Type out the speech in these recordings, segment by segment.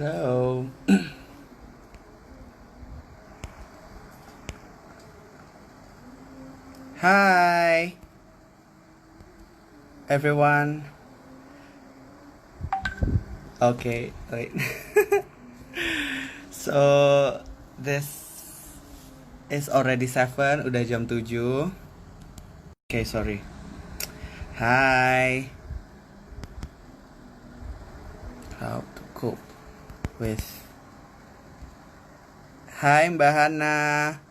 Hello. Hi, everyone. Okay, wait. So, this is already 7, udah jam 7. Okay, sorry. Hi. How to cope with... Hai Mbak Hana.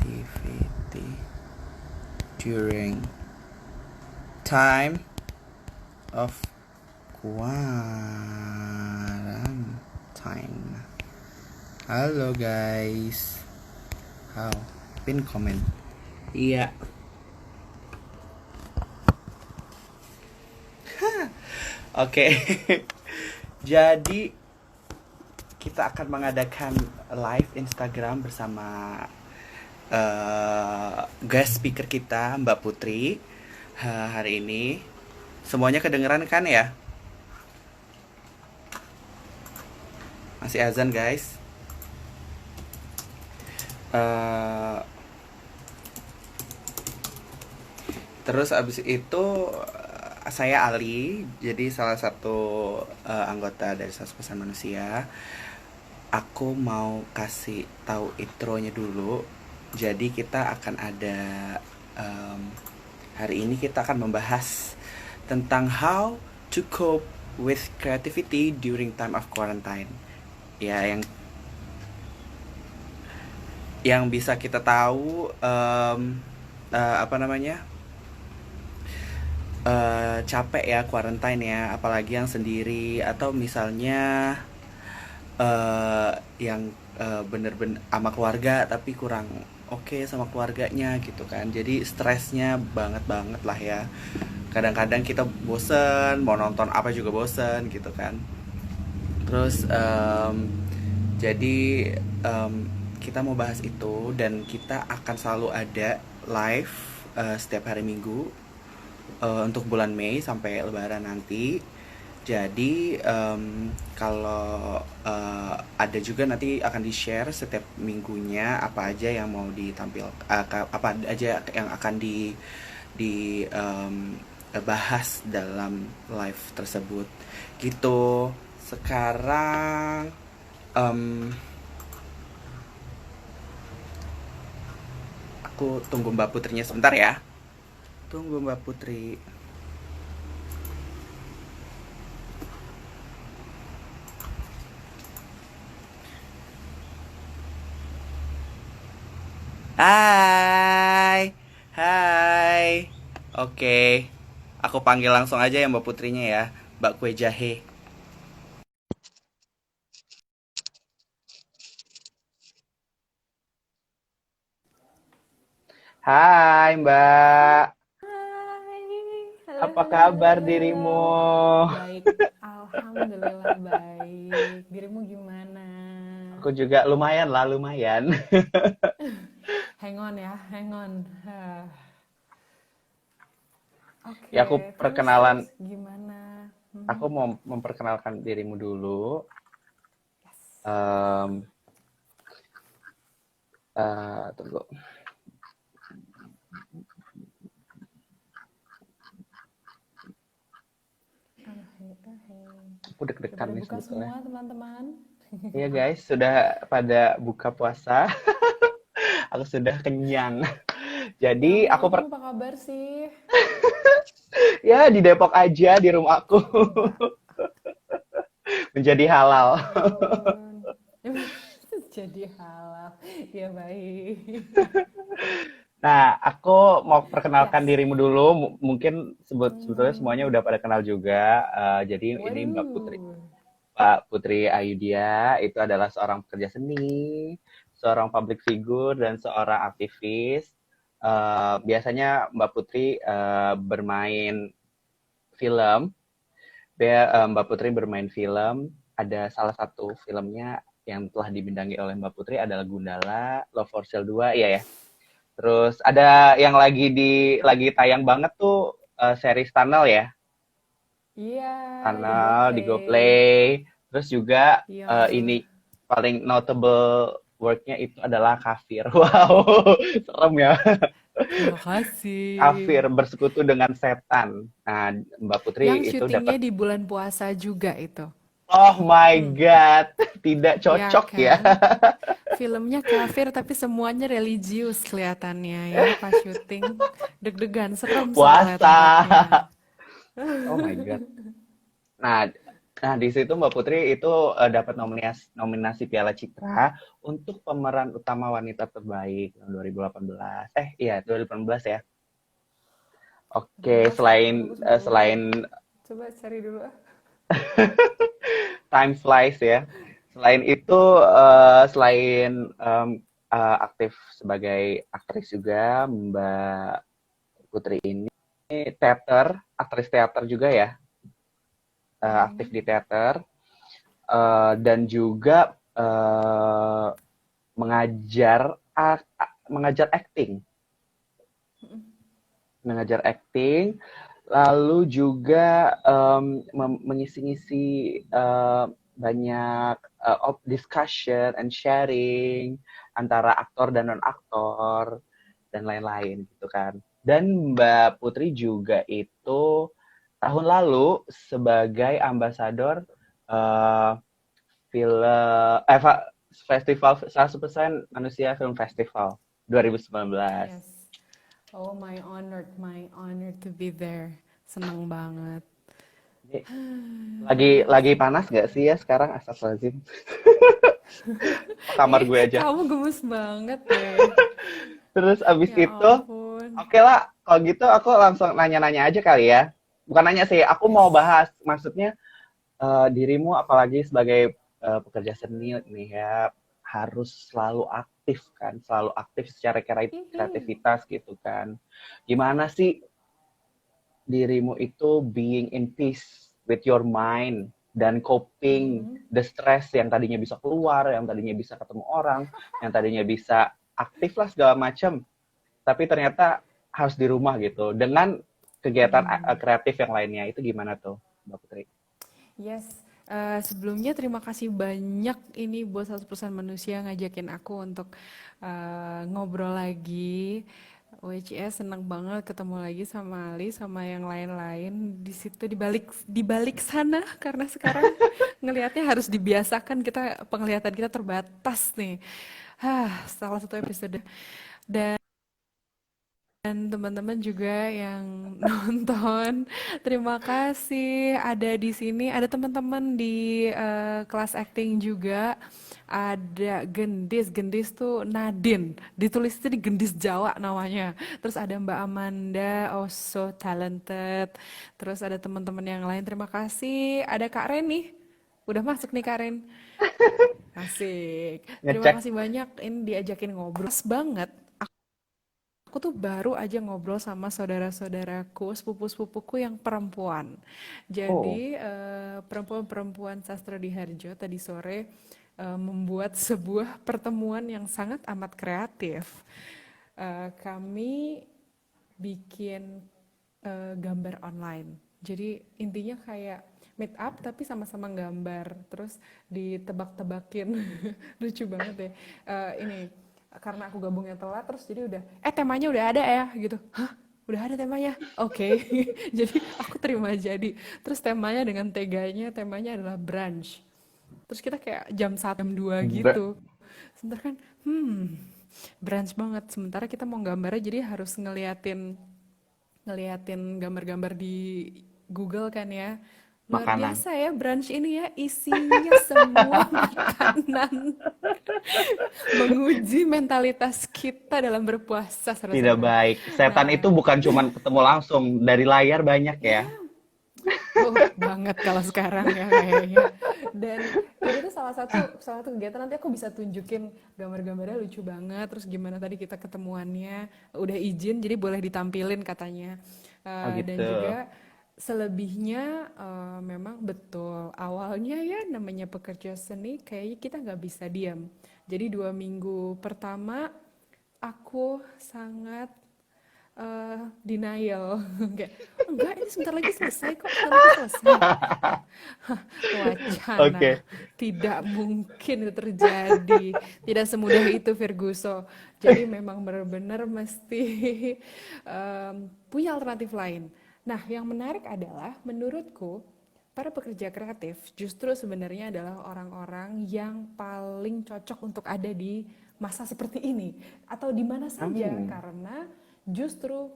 Activity during time of quarantine. Halo guys. How? Pin comment. Iya. Oke. Jadi kita akan mengadakan live Instagram bersama guest speaker kita Mbak Putri hari ini. Semuanya kedengeran kan ya? Masih azan guys. Eh, Terus abis itu saya Ali, jadi salah satu anggota dari 100% Manusia. Aku mau kasih tahu intronya dulu. Jadi kita akan ada em, hari ini kita akan membahas tentang how to cope with creativity during time of quarantine. Ya, yang bisa kita tahu apa namanya? Capek ya quarantine ya, apalagi yang sendiri atau misalnya yang bener-bener sama keluarga tapi kurang oke sama keluarganya gitu kan, jadi stresnya banget banget lah ya. Kadang-kadang kita bosen mau nonton apa juga bosen gitu kan. Terus jadi em, kita mau bahas itu dan kita akan selalu ada live setiap hari Minggu untuk bulan Mei sampai Lebaran nanti. Jadi kalau ada juga nanti akan di-share setiap minggunya apa aja yang mau ditampil, apa aja yang akan bahas dalam live tersebut. Gitu. Sekarang em, aku tunggu Mbak Putrinya sebentar ya. Tunggu Mbak Putri. Hai. Hai. Oke. Aku panggil langsung aja ya Mbak Putrinya ya. Mbak Kue Jahe. Hai Mbak. Hai, halo Apa halo halo kabar halo. dirimu? Baik, alhamdulillah baik. Dirimu gimana? Aku juga lumayan lah, lumayan. Hang on ya, hang on. Ya aku Oke, terus perkenalan, terus gimana? aku mau memperkenalkan dirimu dulu. Yes. Em, Tunggu. Aku Udah deg-degan pada nih buka sebetulnya. semua teman-teman? Iya guys, sudah pada buka puasa. Aku sudah kenyang. Ya Jadi ampun, aku kamu apa kabar sih? ya di Depok aja di rumahku Enggak. menjadi Ya halal. ampun. Jadi halal. Ya baik. Nah, aku mau perkenalkan Yes. dirimu dulu. Mungkin sebetulnya semuanya udah pada kenal juga. Jadi ini Waduh. Mbak Putri Ayudya itu adalah seorang pekerja seni, seorang public figure dan seorang aktivis. Biasanya Mbak Putri bermain film. Mbak Putri bermain film. Ada salah satu filmnya yang telah dibintangi oleh Mbak Putri adalah Gundala, Love for Sale 2, iya ya. Terus ada yang lagi tayang banget tuh series Tunnel ya. Iya, di Kanal di GoPlay. GoPlay. Terus juga Iya betul. ini paling notable worknya itu adalah kafir. Wow, serem ya. Terima kasih. Kafir bersekutu dengan setan. Nah, Mbak Putri Yang itu syutingnya dapat. di bulan puasa juga itu. Oh my Hmm, God, tidak ya cocok ya. kan? Filmnya kafir tapi semuanya religius kelihatannya ya pas syuting. Deg-degan, serem soalnya Puasa. tempatnya. Oh my God. Nah, nah di situ Mbak Putri itu dapat nominasi Piala Citra untuk pemeran utama wanita terbaik tahun 2018. Iya 2018 ya. Oke, 18 ya? selain Aku sebelum selain coba cari dulu ah. time flies ya. Selain itu, selain aktif sebagai aktris juga, Mbak Putri ini teater, aktris teater juga ya, aktif di teater, dan juga mengajar mengajar acting, mengajar acting, lalu juga mengisi-ngisi banyak discussion and sharing antara aktor dan non aktor dan lain-lain gitu kan. Dan Mbak Putri juga itu tahun lalu sebagai ambasador uh, film festival 100% Manusia Film Festival 2019. Yes. Oh, my honor to be there. Senang banget. Lagi panas gak sih ya sekarang? Astagfirullahaladzim. Kamar Ih, gue aja. kamu gemes banget deh. Terus abis Ya itu, ampun. oke lah, kalau gitu aku langsung nanya-nanya aja kali ya. Bukan nanya sih, aku mau bahas, maksudnya dirimu apalagi sebagai pekerja seni nih ya, harus selalu aktif kan, selalu aktif secara Hihi. kreativitas gitu kan. Gimana sih dirimu itu being in peace with your mind dan coping Mm-mm. the stress yang tadinya bisa keluar, yang tadinya bisa ketemu orang, yang tadinya bisa aktif lah segala macam, tapi ternyata harus di rumah gitu dengan kegiatan kreatif yang lainnya itu gimana tuh Mbak Putri? Yes. Sebelumnya terima kasih banyak ini buat 100% manusia ngajakin aku untuk ngobrol lagi. Which is senang banget ketemu lagi sama Ali sama yang lain-lain di situ di balik sana karena sekarang ngelihatnya harus dibiasakan kita penglihatan kita terbatas nih. Salah satu episode. Dan teman-teman juga yang nonton, terima kasih ada di sini. Ada teman-teman di kelas acting juga. Ada Gendis, Gendis tuh Nadine. Ditulis itu di Gendis Jawa namanya. Terus ada Mbak Amanda, oh so talented. Terus ada teman-teman yang lain, terima kasih. Ada Kak Reni. Udah masuk nih Kak Ren. Asik. Terima Ngecek. kasih banyak ini diajakin ngobrol. Pas banget aku tuh baru aja ngobrol sama saudara-saudaraku, sepupu-sepupuku yang perempuan. Oh, Jadi perempuan-perempuan sastra di Harjo tadi sore membuat sebuah pertemuan yang sangat amat kreatif. Kami bikin gambar online. Jadi intinya kayak meet up tapi sama-sama gambar, terus ditebak-tebakin. Lucu banget deh. Ini karena aku gabungnya telat, terus jadi udah, temanya udah ada ya gitu. Hah? Udah ada temanya? Oke. Jadi aku terima jadi. Terus temanya dengan teganya, temanya adalah brunch. Terus kita kayak jam 1, jam 2 gitu. Sebentar kan, brunch banget. Sementara kita mau gambarnya jadi harus ngeliatin ngeliatin gambar-gambar di Google kan ya. Luar makanan. biasa ya brunch ini ya, isinya semua makanan. Menguji mentalitas kita dalam berpuasa Tidak 100%. baik. Setan itu Nah, bukan cuma ketemu langsung dari layar banyak ya. ya, banget kalau sekarang ya kayaknya. Dan itu tuh salah satu kegiatan, nanti aku bisa tunjukin gambar-gambarnya lucu banget. Terus gimana tadi kita ketemuannya, udah izin jadi boleh ditampilin katanya. Oh gitu. Dan juga selebihnya memang betul awalnya ya namanya pekerja seni kayaknya kita nggak bisa diam. Jadi 2 minggu pertama aku sangat denial. Kayak, enggak, ini sebentar lagi selesai kok, sebentar lagi selesai. Wacana, Oke. tidak mungkin itu terjadi. Tidak semudah itu, Virguso. Jadi memang benar-benar mesti punya alternatif lain. Nah, yang menarik adalah menurutku para pekerja kreatif justru sebenarnya adalah orang-orang yang paling cocok untuk ada di masa seperti ini atau di mana saja, Hmm. karena justru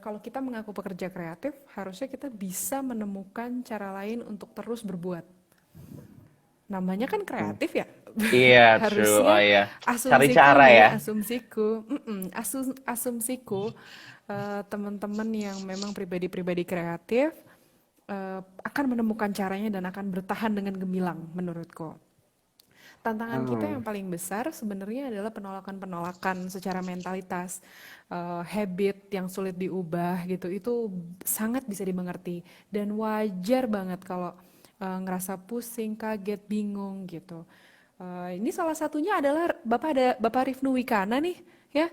kalau kita mengaku pekerja kreatif, harusnya kita bisa menemukan cara lain untuk terus berbuat. Namanya kan Hmm. kreatif ya. Iya, true. Oh Harusnya iya. Cari asumsiku cara ya. nih, asumsiku teman-teman yang memang pribadi-pribadi kreatif akan menemukan caranya dan akan bertahan dengan gemilang menurutku. Tantangan kita Hmm. yang paling besar sebenarnya adalah penolakan-penolakan secara mentalitas, habit yang sulit diubah gitu. Itu sangat bisa dimengerti dan wajar banget kalau ngerasa pusing, kaget, bingung gitu. Ini salah satunya adalah Bapak Rifnu Wikana nih, ya.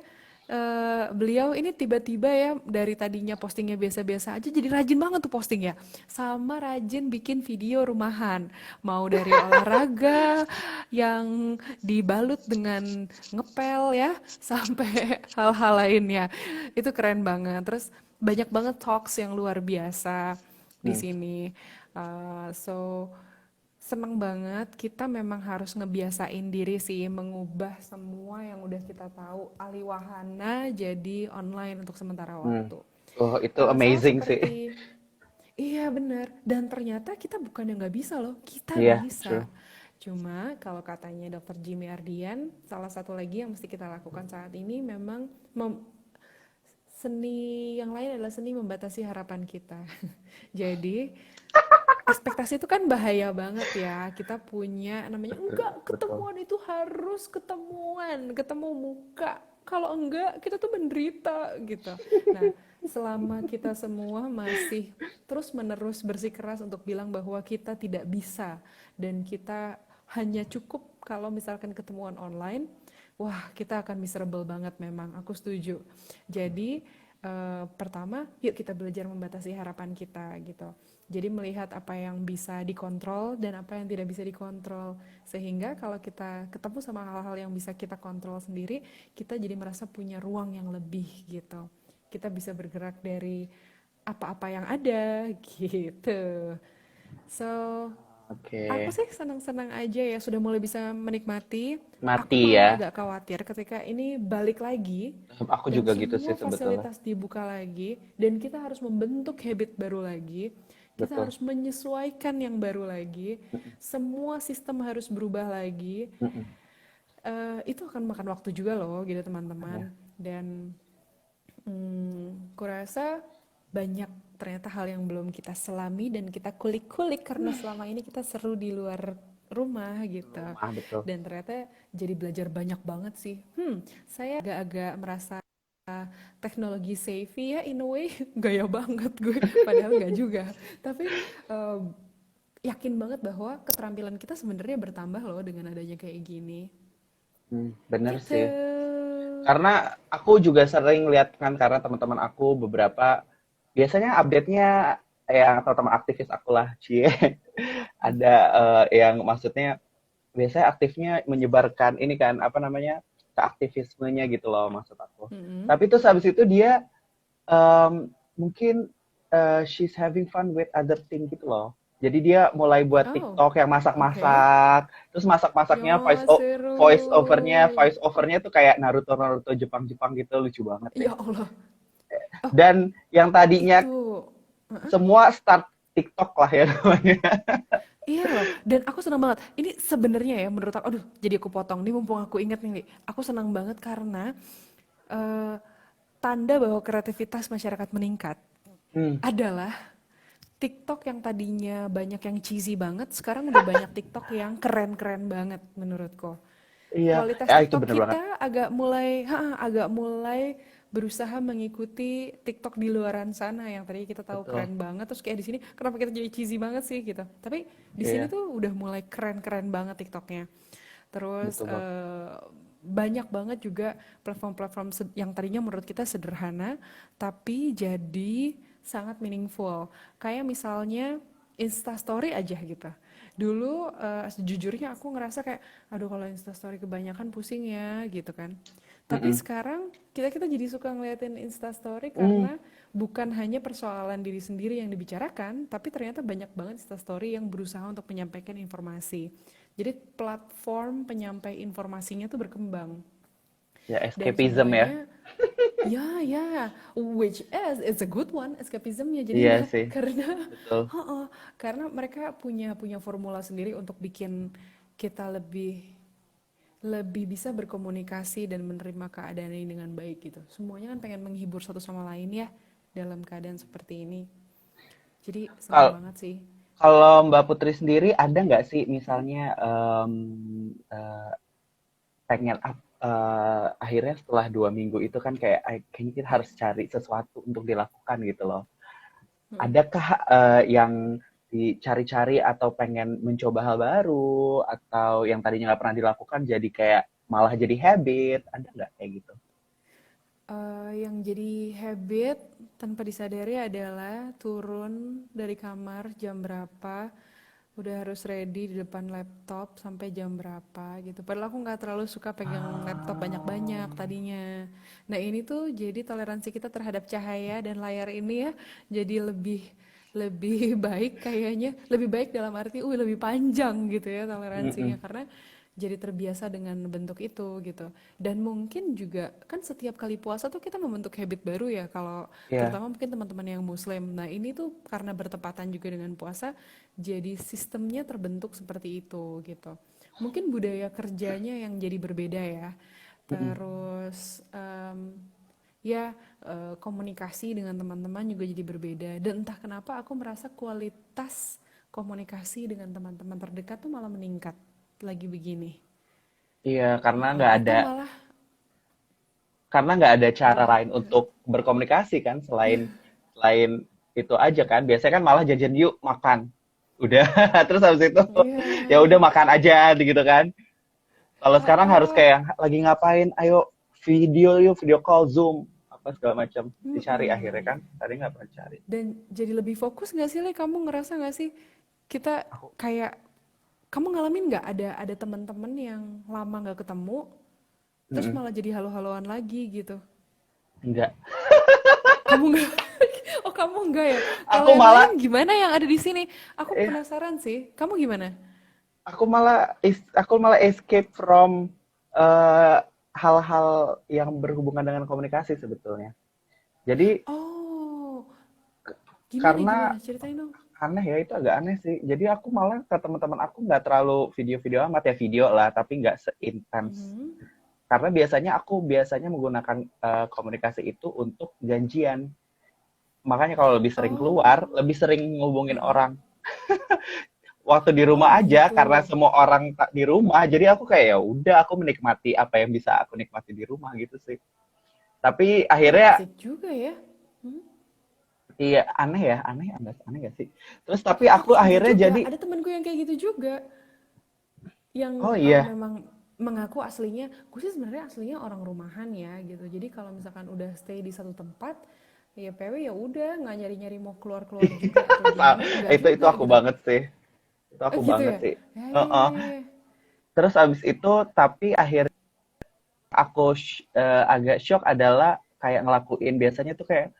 Beliau ini tiba-tiba ya dari tadinya postingnya biasa-biasa aja jadi rajin banget tuh posting ya. Sama rajin bikin video rumahan. Mau dari olahraga yang dibalut dengan ngepel ya sampai hal-hal lainnya. Itu keren banget. Terus banyak banget talks yang luar biasa di Hmm. sini. So seneng banget, kita memang harus ngebiasain diri sih mengubah semua yang udah kita tahu aliwahana jadi online untuk sementara Hmm. waktu. Oh, itu Sama amazing sih. seperti, iya bener, dan ternyata kita bukan yang nggak bisa loh, kita Iya, bisa. true. Cuma kalau katanya Dr. Jimmy Ardian, salah satu lagi yang mesti kita lakukan saat ini memang seni yang lain adalah seni membatasi harapan kita. Jadi ekspektasi itu kan bahaya banget ya. Kita punya namanya Betul, enggak, betul. ketemuan itu harus ketemuan, ketemu muka. Kalau enggak, kita tuh menderita gitu. Nah, selama kita semua masih terus-menerus bersikeras untuk bilang bahwa kita tidak bisa dan kita hanya cukup kalau misalkan ketemuan online, wah, kita akan miserable banget memang. Aku setuju. Jadi, pertama, yuk kita belajar membatasi harapan kita gitu. Jadi melihat apa yang bisa dikontrol dan apa yang tidak bisa dikontrol. Sehingga kalau kita ketemu sama hal-hal yang bisa kita kontrol sendiri, kita jadi merasa punya ruang yang lebih gitu. Kita bisa bergerak dari apa-apa yang ada gitu. So, aku Oke. sih senang-senang aja ya sudah mulai bisa menikmati. Aku Mati malah ya. agak khawatir ketika ini balik lagi Aku dan juga gitu sih semua sebetulnya. fasilitas dibuka lagi dan kita harus membentuk habit baru lagi. Kita Betul. harus menyesuaikan yang baru lagi. Semua sistem harus berubah lagi. Mm-mm. Itu akan makan waktu juga loh gitu Ya. teman-teman. Dan kurasa banyak ternyata hal yang belum kita selami dan kita kulik-kulik karena selama ini kita seru di luar rumah gitu. Rumah betul. Dan ternyata jadi belajar banyak banget sih. Saya agak-agak merasa teknologi savvy ya in a way. Gaya banget gue, padahal nggak juga. Tapi eh, yakin banget bahwa keterampilan kita sebenarnya bertambah loh dengan adanya kayak gini. Bener Gitu. sih. Karena aku juga sering lihat kan karena teman-teman aku beberapa biasanya update-nya yang atau teman aktivis aku lah, cie. Ada yang maksudnya biasanya aktifnya menyebarkan ini kan apa namanya keaktivismenya gitu loh maksud aku. Mm-mm. Tapi terus habis itu dia mungkin she's having fun with other thing gitu loh. Jadi dia mulai buat Oh, TikTok yang oke. masak-masak, terus masak-masaknya Ya, voice seru. overnya tuh kayak Naruto Naruto Jepang-Jepang gitu lucu banget deh. Ya Allah. Oh, Dan yang tadinya itu. semua start TikTok lah ya namanya. Iya loh. Dan aku senang banget. Ini sebenarnya ya menurut aku, aduh, jadi aku potong. Nih mumpung aku inget nih, Li. Aku senang banget karena eh, tanda bahwa kreativitas masyarakat meningkat Hmm, adalah TikTok yang tadinya banyak yang cheesy banget, sekarang udah banyak TikTok yang keren-keren banget menurutku. iya, Kualitas itu TikTok bener banget. kita agak mulai berusaha mengikuti TikTok di luaran sana yang tadi kita tahu Betul. keren banget, terus kayak di sini kenapa kita jadi cheesy banget sih gitu. Tapi di sini Iya, tuh udah mulai keren-keren banget TikToknya. Terus betul banget. banyak banget juga platform-platform yang tadinya menurut kita sederhana, tapi jadi sangat meaningful. Kayak misalnya Instastory aja gitu. Dulu sejujurnya aku ngerasa kayak, aduh kalau Instastory kebanyakan pusing ya gitu kan. Tapi Mm-mm. sekarang kita jadi suka ngeliatin Instastory Mm. karena bukan hanya persoalan diri sendiri yang dibicarakan, tapi ternyata banyak banget Instastory yang berusaha untuk menyampaikan informasi. Jadi platform penyampai informasinya tuh berkembang Ya, dan escapism ya. semuanya ya, which is it's a good one escapismnya Iya jadinya sih, karena betul. karena mereka punya formula sendiri untuk bikin kita lebih lebih bisa berkomunikasi dan menerima keadaan ini dengan baik gitu. Semuanya kan pengen menghibur satu sama lain ya dalam keadaan seperti ini. Jadi senang Kal- banget sih. Kalau Mbak Putri sendiri ada nggak sih misalnya eh, pengen akhirnya setelah 2 minggu itu kan kayak kayaknya kita harus cari sesuatu untuk dilakukan gitu loh. Adakah yang dicari-cari atau pengen mencoba hal baru atau yang tadinya nggak pernah dilakukan jadi kayak malah jadi habit? Ada nggak kayak gitu? Yang jadi habit tanpa disadari adalah turun dari kamar jam berapa, udah harus ready di depan laptop sampai jam berapa gitu. Padahal aku nggak terlalu suka pegang laptop banyak-banyak Ah, tadinya. Nah ini tuh jadi toleransi kita terhadap cahaya dan layar ini ya jadi lebih lebih baik kayaknya, lebih baik dalam arti lebih panjang gitu ya toleransinya mm-mm. karena jadi terbiasa dengan bentuk itu gitu. Dan mungkin juga kan setiap kali puasa tuh kita membentuk habit baru ya kalau Ya, terutama mungkin teman-teman yang muslim. Nah, ini tuh karena bertepatan juga dengan puasa jadi sistemnya terbentuk seperti itu gitu. Mungkin budaya kerjanya yang jadi berbeda ya. mm-mm. Terus ya komunikasi dengan teman-teman juga jadi berbeda dan entah kenapa aku merasa kualitas komunikasi dengan teman-teman terdekat tuh malah meningkat lagi begini. Iya, Atau malah karena nggak ada cara gimana? lain untuk berkomunikasi kan selain selain itu aja kan. Biasanya kan malah jajan yuk makan. Udah, terus habis itu Iya. ya udah makan aja gitu kan. Kalau sekarang harus Heeh. kayak lagi ngapain, ayo video yuk, video call, Zoom, apa segala macam. Dicari akhirnya Mm-mm. kan. Tadi nggak pernah cari. Dan jadi lebih fokus nggak sih, Le? Kamu ngerasa nggak sih kita Aku kayak kamu ngalamin nggak ada teman-teman yang lama nggak ketemu, terus mm-mm. malah jadi halo-haloan lagi gitu? Enggak. Kamu nggak? Oh kamu nggak ya? Kalau Aku yang lain malah gimana yang ada di sini? Aku eh penasaran sih. Kamu gimana? aku malah escape from eh, hal-hal yang berhubungan dengan komunikasi sebetulnya. Jadi Oh, gimana karena gimana? Ceritain dong. aneh ya, itu agak aneh sih. Jadi aku malah ke teman-teman aku nggak terlalu video-video amat ya, video lah, tapi nggak seintens. Mhm. Karena biasanya menggunakan komunikasi itu untuk janjian. Makanya kalau lebih sering keluar, Oh, lebih sering ngubungin heeh. orang. Waktu di Oh rumah aja, karena gitu. semua orang tak di rumah, jadi aku kayak ya udah, aku menikmati apa yang bisa aku nikmati di rumah gitu sih. Tapi Oh akhirnya asik juga ya. Hmm? iya aneh ya, aneh gak sih? Terus tapi Tapi aku ada akhirnya juga, jadi ada temanku yang kayak gitu juga, yang oh iya, memang mengaku aslinya, gue sih sebenarnya aslinya orang rumahan ya gitu. Jadi kalau misalkan udah stay di satu tempat, ya PW ya udah nggak nyari-nyari mau keluar-keluar juga atau gimana, nggak itu juga aku gitu. banget sih. Itu aku Gitu banget ya? sih. Ya ya Heeh. ya. Ya. Terus abis itu, tapi akhirnya aku agak shock adalah kayak ngelakuin biasanya tuh kayak,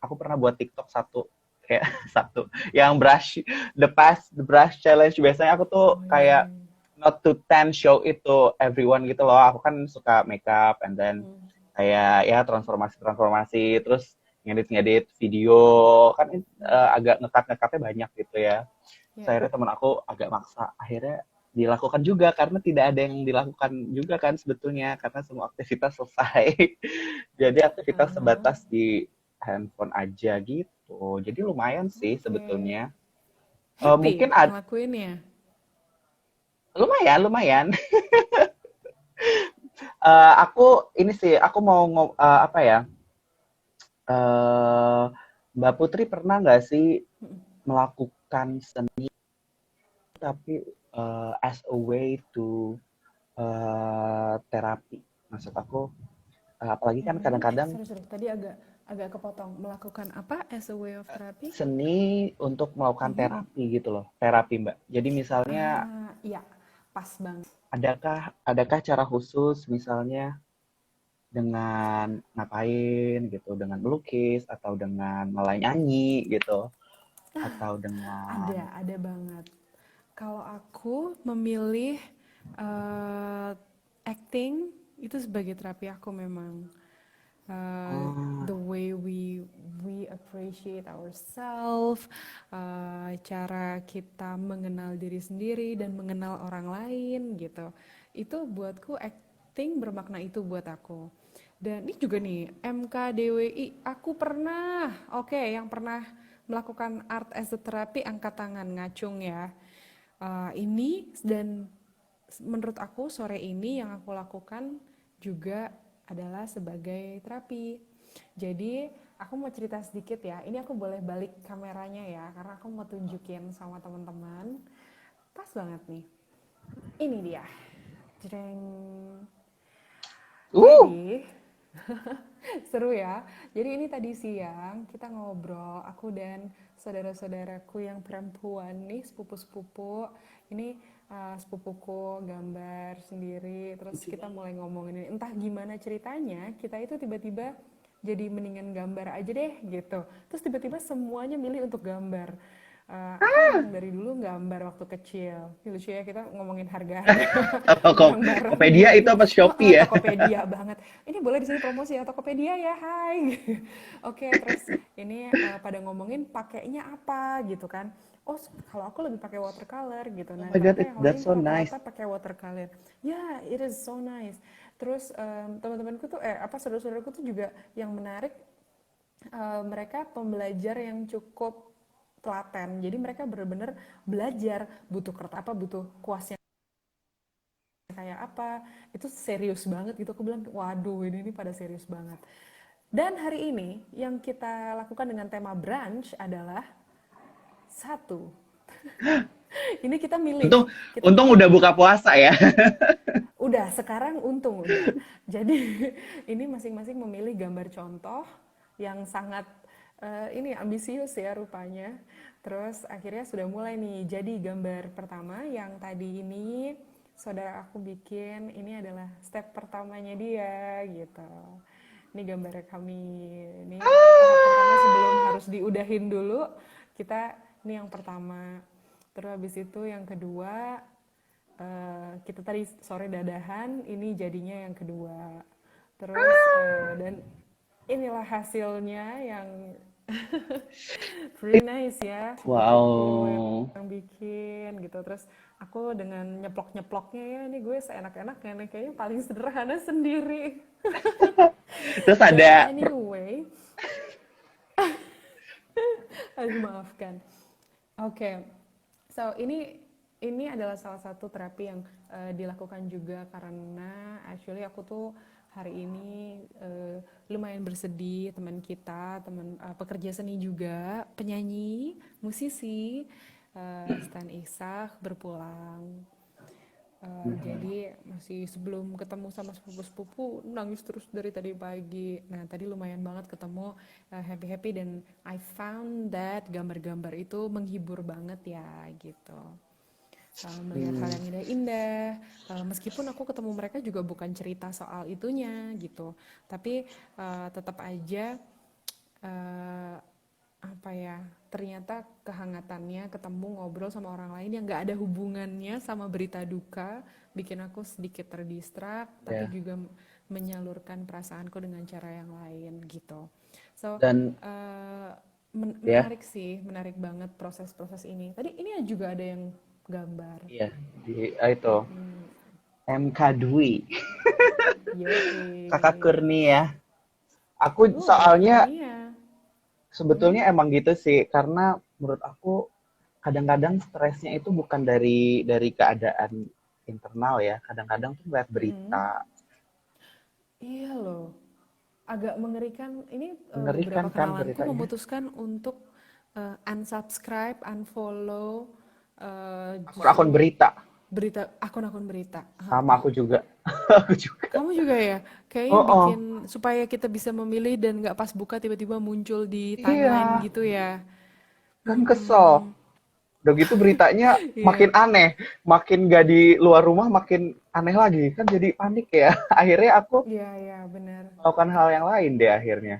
aku pernah buat TikTok satu kayak satu yang the brush challenge. Biasanya aku tuh Oh iya kayak iya. not to ten show itu everyone gitu loh. Aku kan suka makeup and then Hmm. kayak ya transformasi terus ngedit video kan agak ngekat-ngekatnya banyak gitu ya. Ya. Saya teman aku agak maksa, akhirnya dilakukan juga karena tidak ada yang dilakukan juga kan sebetulnya karena semua aktivitas selesai. Jadi aktivitas Ah, sebatas di handphone aja gitu. Jadi lumayan sih oke. sebetulnya. Mungkin Happy ngelakuinnya. lumayan lumayan. Aku ini sih aku mau apa ya? eh Mbak Putri pernah nggak sih melakukan seni tapi as a way to terapi. Maksud aku, apalagi kan kadang-kadang Sorry, tadi agak agak kepotong. Melakukan apa as a way of therapy? seni untuk melakukan terapi gitu loh, terapi Mbak. Jadi misalnya, Iya, pas banget. adakah cara khusus misalnya dengan ngapain gitu, dengan melukis atau dengan malah nyanyi gitu, atau dengan Ada banget. Kalau aku memilih eh, acting itu sebagai terapi aku memang. ah, The way we appreciate ourselves, cara kita mengenal diri sendiri dan mengenal orang lain gitu. Itu buatku acting bermakna itu buat aku. Dan ini juga nih MKDWI aku pernah, oke, yang pernah melakukan art as a therapy angkat tangan ngacung ya. Ini dan menurut aku sore ini yang aku lakukan juga adalah sebagai terapi. Jadi aku mau cerita sedikit ya. Ini aku boleh balik kameranya ya, karena aku mau tunjukin sama teman-teman. Pas banget nih. Ini dia. Jreng. uh, Jadi seru ya. Jadi ini tadi siang kita ngobrol, aku dan saudara-saudaraku yang perempuan nih, sepupu-sepupu. Ini sepupuku gambar sendiri, terus kita mulai ngomongin ini. Entah gimana ceritanya, kita itu tiba-tiba jadi mendingan gambar aja deh gitu. Terus tiba-tiba semuanya milih untuk gambar. Aku emang dari dulu gambar waktu kecil. Ini lucu ya kita ngomongin harga-harga apa barang-barang Tokopedia itu gitu. apa Shopee ya? Tokopedia banget. Ini boleh di sini promosi ya Tokopedia ya, hai. Oke, terus ini pada ngomongin pakainya apa gitu kan. Oh, kalau aku lebih pakai watercolor gitu. Oh Nah, my god, ternyata yang lain that's tuh so nice. rata-rata pakai watercolor. Ya, yeah, it is so nice. Terus teman-temanku tuh saudara-saudaraku tuh juga yang menarik, mereka pembelajar yang cukup telaten. Jadi mereka benar-benar belajar butuh kertas apa, butuh kuasnya kayak apa, itu serius banget gitu. Aku bilang waduh ini pada serius banget. Dan hari ini yang kita lakukan dengan tema brunch adalah satu. Ini kita milih, Untung, kita untung udah buka puasa ya. udah sekarang untung udah. Jadi ini masing-masing memilih gambar contoh yang sangat ini ambisius ya rupanya. Terus akhirnya sudah mulai nih. Jadi gambar pertama yang tadi ini saudara aku bikin, ini adalah step pertamanya dia gitu. Ini gambar kami. Ini tahap pertama sebelum harus diudahin dulu. Kita ini yang pertama. Terus habis itu yang kedua, kita tadi sore dadahan, ini jadinya yang kedua. Terus dan inilah hasilnya yang very nice ya, sepupuku Wow. yang bikin gitu. Terus aku dengan nyeplok-nyeploknya ya, ini gue seenak-enaknya nih, kayaknya paling sederhana sendiri. Terus But ada anyway, aduh maafkan. Oke, so ini adalah salah satu terapi yang dilakukan juga karena actually aku tuh hari ini lumayan bersedih, teman kita, teman pekerja seni juga, penyanyi, musisi, Stan Isak berpulang. Jadi masih sebelum ketemu sama sepupu-sepupu nangis terus dari tadi pagi. Nah tadi lumayan banget ketemu, happy-happy, dan I found that gambar-gambar itu menghibur banget ya gitu. Melihat hal yang indah-indah, meskipun aku ketemu mereka juga bukan cerita soal itunya gitu, tapi tetap aja eh, apa ya, ternyata kehangatannya ketemu ngobrol sama orang lain yang nggak ada hubungannya sama berita duka bikin aku sedikit terdistrak, tapi ya. juga menyalurkan perasaanku dengan cara yang lain gitu. So Dan ya, menarik sih, menarik banget proses-proses ini. Tadi ini juga ada yang gambar. iya itu MK Dwi. Kakak Yoi. Kurnia. Aku Kakak soalnya Kurnia. sebetulnya emang gitu sih, karena menurut aku kadang-kadang stresnya itu bukan dari keadaan internal ya. Kadang-kadang tuh lihat berita Iya loh, agak mengerikan. Ini mengerikan beberapa kan kenalanku beritanya. memutuskan untuk unsubscribe, unfollow Akun-akun berita. akun-akun berita. Sama aku juga. Aku juga. Kamu juga ya? Kayaknya Oh, oh. bikin supaya kita bisa memilih dan nggak pas buka tiba-tiba muncul di timeline Iya, gitu ya. kan kesel. Udah gitu beritanya makin Iya, aneh, makin gak di luar rumah makin aneh lagi, kan jadi panik ya. Akhirnya aku iya, iya, benar. melakukan hal yang lain deh akhirnya.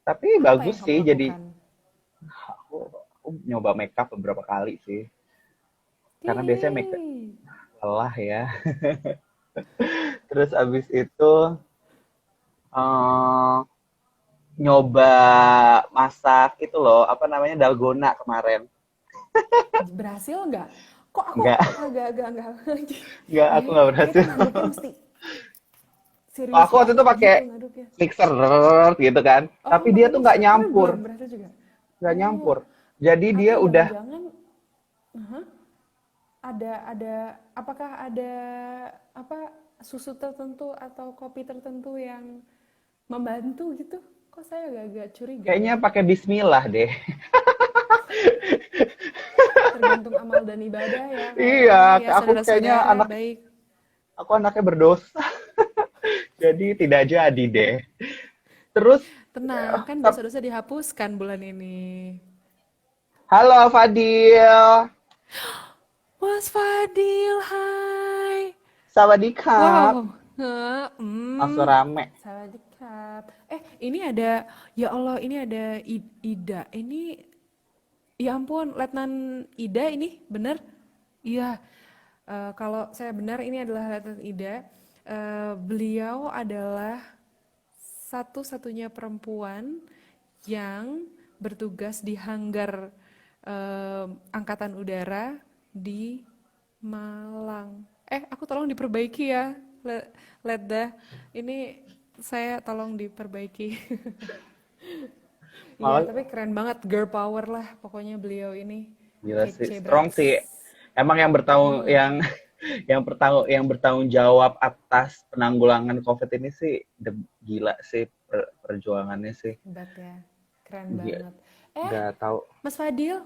Tapi Apa yang bagus kamu sih, jadi lakukan? aku nyoba makeup beberapa kali sih. Karena biasanya makeup Yeay. lelah ya. Terus abis itu eh, nyoba masak itu loh, apa namanya, dalgona kemarin. Berhasil nggak? Kok aku Enggak, agak-agak nggak enggak, aku Iya, nggak kayak itu berhasil. ngaduknya mesti Kalau serius aku waktu itu banget pakai gitu ngaduknya. mixer gitu kan, Oh, tapi dia pakai tuh nggak mixer. Tapi nyampur, belum berhasil juga. nggak Oh, nyampur. Jadi dia atau udah jangan-jangan ada apakah ada apa susu tertentu atau kopi tertentu yang membantu gitu? Kok saya agak-agak curiga kayaknya ya? pakai Bismillah deh. Tergantung amal dan ibadah ya Iya, kayaknya ya aku kayaknya saudara-saudara. Baik, aku anaknya berdosa, jadi tidak jadi deh. Terus, tenang, kan tap- dosa-dosa dihapuskan bulan ini. halo Fadil, Mas Fadil, hai. sawadikap, Wow. langsung rame. Sawadikap. Ini ada, ya Allah, ini ada Ida. Ini, ya ampun, Letnan Ida ini, bener? Iya, kalau saya benar ini adalah Letnan Ida. Beliau adalah satu-satunya perempuan yang bertugas di hanggar Angkatan Udara di Malang. Aku tolong diperbaiki ya, Letda. Ini saya tolong diperbaiki. Iya, Malah tapi keren banget, girl power lah pokoknya beliau ini. gila sih, Kece strong Brax. sih. Emang yang bertanggung yang yang bertanggung jawab atas penanggulangan COVID ini sih gila sih perjuangannya sih. Hebat ya, keren Gila, banget. nggak tahu Mas Fadil,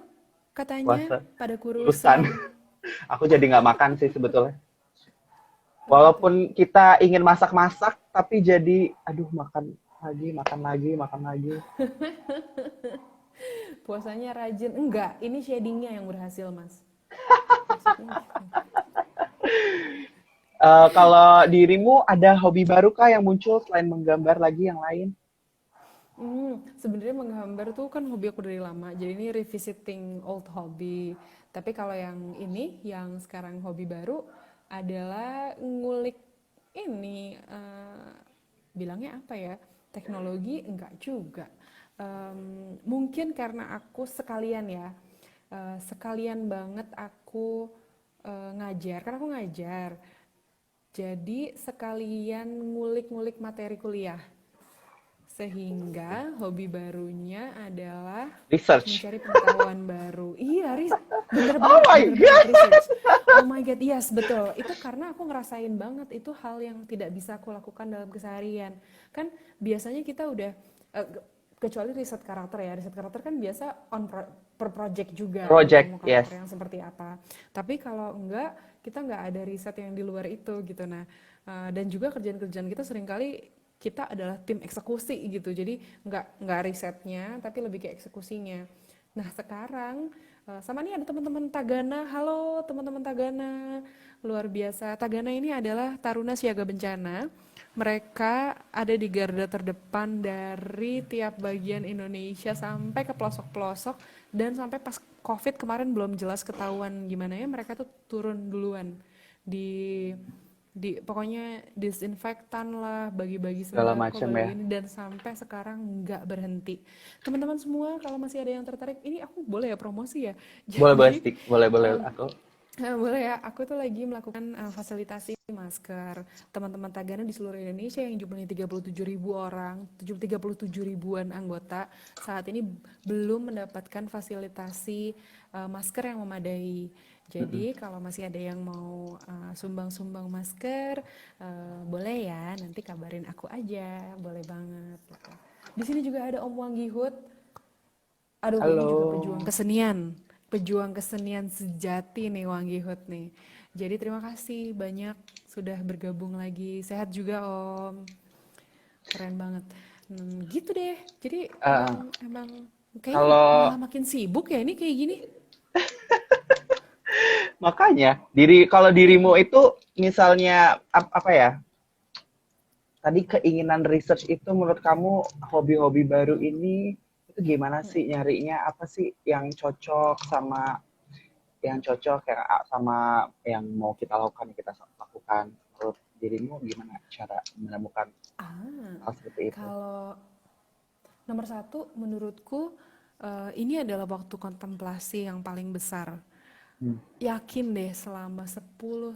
katanya puasa pada urusan. kurusan. Aku jadi nggak makan sih sebetulnya. Apa tuh? Walaupun kita ingin masak-masak, tapi jadi, aduh, makan lagi, makan lagi, makan lagi. Puasanya rajin. Enggak, ini shadingnya yang berhasil, Mas. Maksudnya gitu. Kalau dirimu ada hobi baru kah yang muncul selain menggambar lagi yang lain? Sebenarnya menggambar tuh kan hobi aku dari lama. Jadi ini revisiting old hobby. Tapi kalau yang ini, yang sekarang hobi baru adalah ngulik ini. Bilangnya apa ya? Teknologi enggak juga. Mungkin karena aku sekalian ya, sekalian banget aku ngajar. Karena aku ngajar. Jadi sekalian ngulik-ngulik materi kuliah. Sehingga hobi barunya adalah Research. mencari pengetahuan baru. Iya, bener Oh banget, my bener banget God! research. Oh my God, yes, betul. Itu karena aku ngerasain banget itu hal yang tidak bisa aku lakukan dalam keseharian. Kan biasanya kita udah, eh, kecuali riset karakter ya, riset karakter kan biasa per project juga gitu, Project, mau yes. karakter yang seperti apa. Tapi kalau enggak, kita nggak ada riset yang di luar itu gitu. Nah, dan juga kerjaan-kerjaan kita seringkali kita adalah tim eksekusi gitu, jadi nggak risetnya tapi lebih ke eksekusinya. Nah sekarang sama nih ada teman-teman Tagana. Halo teman-teman Tagana, luar biasa. Tagana ini adalah Taruna Siaga Bencana. Mereka ada di garda terdepan dari tiap bagian Indonesia sampai ke pelosok-pelosok, dan sampai pas COVID kemarin belum jelas ketahuan gimana ya, mereka tuh turun duluan di pokoknya disinfektan lah, bagi-bagi Segala sembako, macam ya. bagi ini, dan sampai sekarang nggak berhenti. Teman-teman semua kalau masih ada yang tertarik, ini aku boleh ya promosi ya. Boleh, boleh, Jadi stick. Boleh, boleh. em, Aku boleh ya, aku tuh lagi melakukan fasilitasi masker teman-teman Tagana di seluruh Indonesia yang jumlahnya 37.000 orang, 37 ribuan anggota. Saat ini belum mendapatkan fasilitasi masker yang memadai. Jadi kalau masih ada yang mau sumbang-sumbang masker, boleh ya, nanti kabarin aku aja, boleh banget. Gitu. Di sini juga ada Om Wanggihut. Aduh, ini juga halo. pejuang kesenian sejati nih Wanggihut nih. Jadi terima kasih banyak sudah bergabung lagi. Sehat juga Om. Keren banget. Gitu deh. Jadi Eh, emang kayaknya kalau malah makin sibuk ya ini kayak gini. makanya kalau dirimu itu misalnya apa ya? Tadi keinginan research itu menurut kamu hobi-hobi baru ini itu gimana sih nyarinya? Apa sih yang cocok yang sama yang mau kita lakukan yang kita lakukan? Menurut dirimu gimana cara menemukan Ah, hal seperti itu? kalau nomor satu menurutku ini adalah waktu kontemplasi yang paling besar. Hmm. Yakin deh selama 10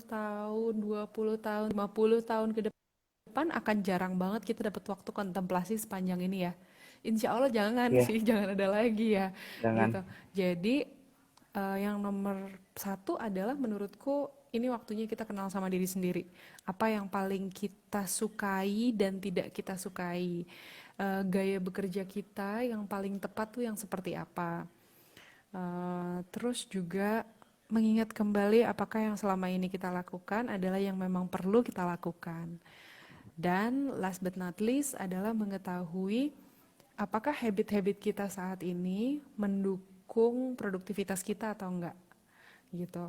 tahun, 20 tahun, 50 tahun ke depan akan jarang banget kita dapat waktu kontemplasi sepanjang ini ya. Insya Allah jangan Iya, sih, jangan ada lagi ya jangan. gitu. Jadi yang nomor satu adalah menurutku ini waktunya kita kenal sama diri sendiri. Apa yang paling kita sukai dan tidak kita sukai. Gaya bekerja kita yang paling tepat tuh yang seperti apa. Terus juga mengingat kembali apakah yang selama ini kita lakukan adalah yang memang perlu kita lakukan. Dan last but not least adalah mengetahui apakah habit-habit kita saat ini mendukung produktivitas kita atau enggak gitu.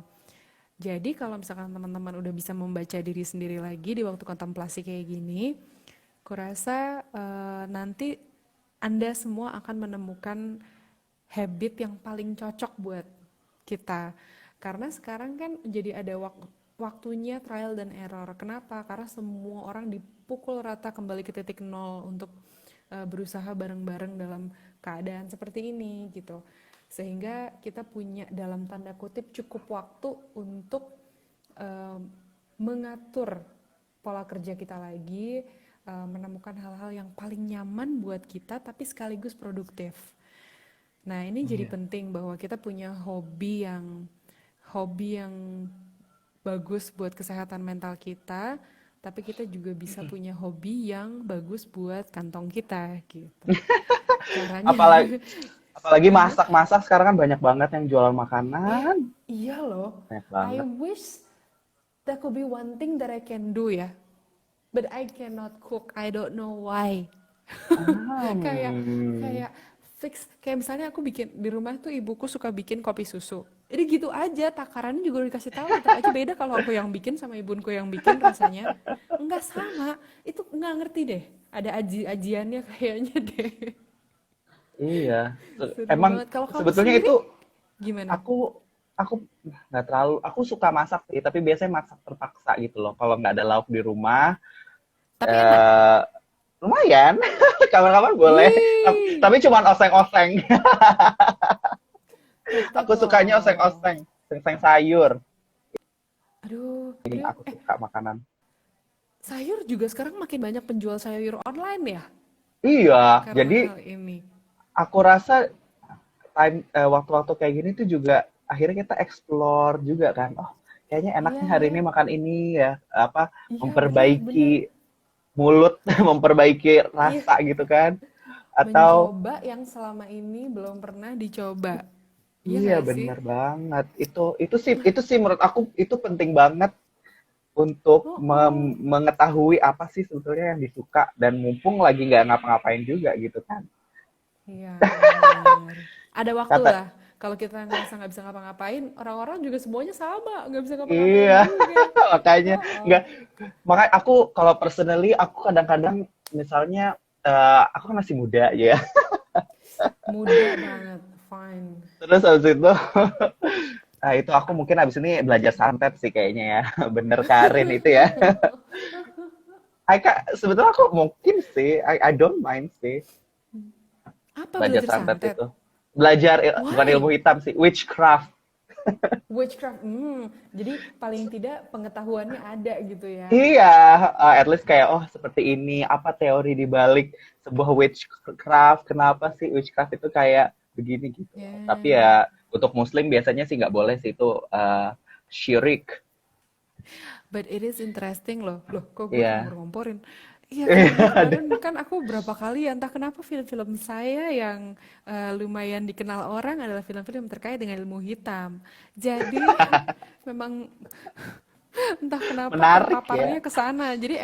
Jadi kalau misalkan teman-teman udah bisa membaca diri sendiri lagi di waktu kontemplasi kayak gini, kurasa nanti Anda semua akan menemukan habit yang paling cocok buat kita. Karena sekarang kan jadi ada waktunya trial dan error. Kenapa? Karena semua orang dipukul rata kembali ke titik nol untuk berusaha bareng-bareng dalam keadaan seperti ini gitu. Sehingga kita punya dalam tanda kutip cukup waktu untuk mengatur pola kerja kita lagi, menemukan hal-hal yang paling nyaman buat kita tapi sekaligus produktif. Nah, ini jadi Iya. penting bahwa kita punya hobi yang bagus buat kesehatan mental kita, tapi kita juga bisa punya hobi yang bagus buat kantong kita gitu. Caranya Apalagi apalagi Aha. masak-masak sekarang kan banyak banget yang jualan Eh, makanan. iya loh. Banyak I banget. wish that could be one thing that I can do ya. But I cannot cook. I don't know why. kayak Hmm. kayak fix kayak misalnya aku bikin di rumah tuh ibuku suka bikin kopi susu. Jadi gitu aja takarannya juga udah dikasih tahu tetap aja beda kalau aku yang bikin sama ibunku yang bikin rasanya nggak sama. Itu nggak ngerti deh. Ada aji-ajiannya kayaknya deh. Iya. Seru Emang banget. Kalau kamu sebetulnya sendiri itu gimana? aku aku nggak terlalu aku suka masak sih, tapi biasanya masak terpaksa gitu loh. Kalau nggak ada lauk di rumah, Tapi enak. eh lumayan. Kapan-kapan boleh. Ih, Tapi cuman oseng-oseng. tetap Aku sukanya loh. oseng-oseng, oseng sayur. Aduh, Ini aduh. aku suka makanan. Sayur juga sekarang makin banyak penjual sayur online ya Iya, karena jadi hal ini. aku rasa waktu-waktu kayak gini tuh juga akhirnya kita explore juga kan. Oh, kayaknya enaknya hari ini Iya, makan ini ya, apa iya memperbaiki benar-benar. mulut, memperbaiki Iya, rasa gitu kan. Atau mencoba yang selama ini belum pernah dicoba. Iya iya nggak sih? bener banget. Itu sih menurut aku itu penting banget untuk Oh, oh. mengetahui apa sih sebetulnya yang disuka dan mumpung lagi nggak ngapa-ngapain juga gitu kan. Iya benar. Ada waktu Kata lah. Kalau kita ngerasa nggak bisa ngapa-ngapain, orang-orang juga semuanya sama, nggak bisa ngapa-ngapain iya, juga. makanya Oh, oh. nggak makanya aku kalau personally aku kadang-kadang misalnya aku kan masih muda ya. Muda banget, fine. Terus habis itu nah itu aku mungkin habis ini belajar santet sih kayaknya ya. Bener Karin itu ya. Sebetulnya aku mungkin sih, I don't mind sih Apa belajar belajar santet santet? itu. Belajar bukan ilmu Why? hitam sih, witchcraft. Witchcraft. Jadi paling tidak pengetahuannya ada gitu ya. Iya, at least kayak oh seperti ini, apa teori di balik sebuah witchcraft, kenapa sih witchcraft itu kayak begini gitu. Tapi Ya. ya untuk muslim biasanya sih nggak boleh sih itu syirik. But it is interesting loh. Loh, kok gue Iya. ngompor-ngomporin? Iya karena Ada. kemarin kan aku berapa kali entah kenapa film-film saya yang lumayan dikenal orang adalah film-film terkait dengan ilmu hitam. Jadi memang Entah kenapa Menarik terpaparnya ya. ke sana. Jadi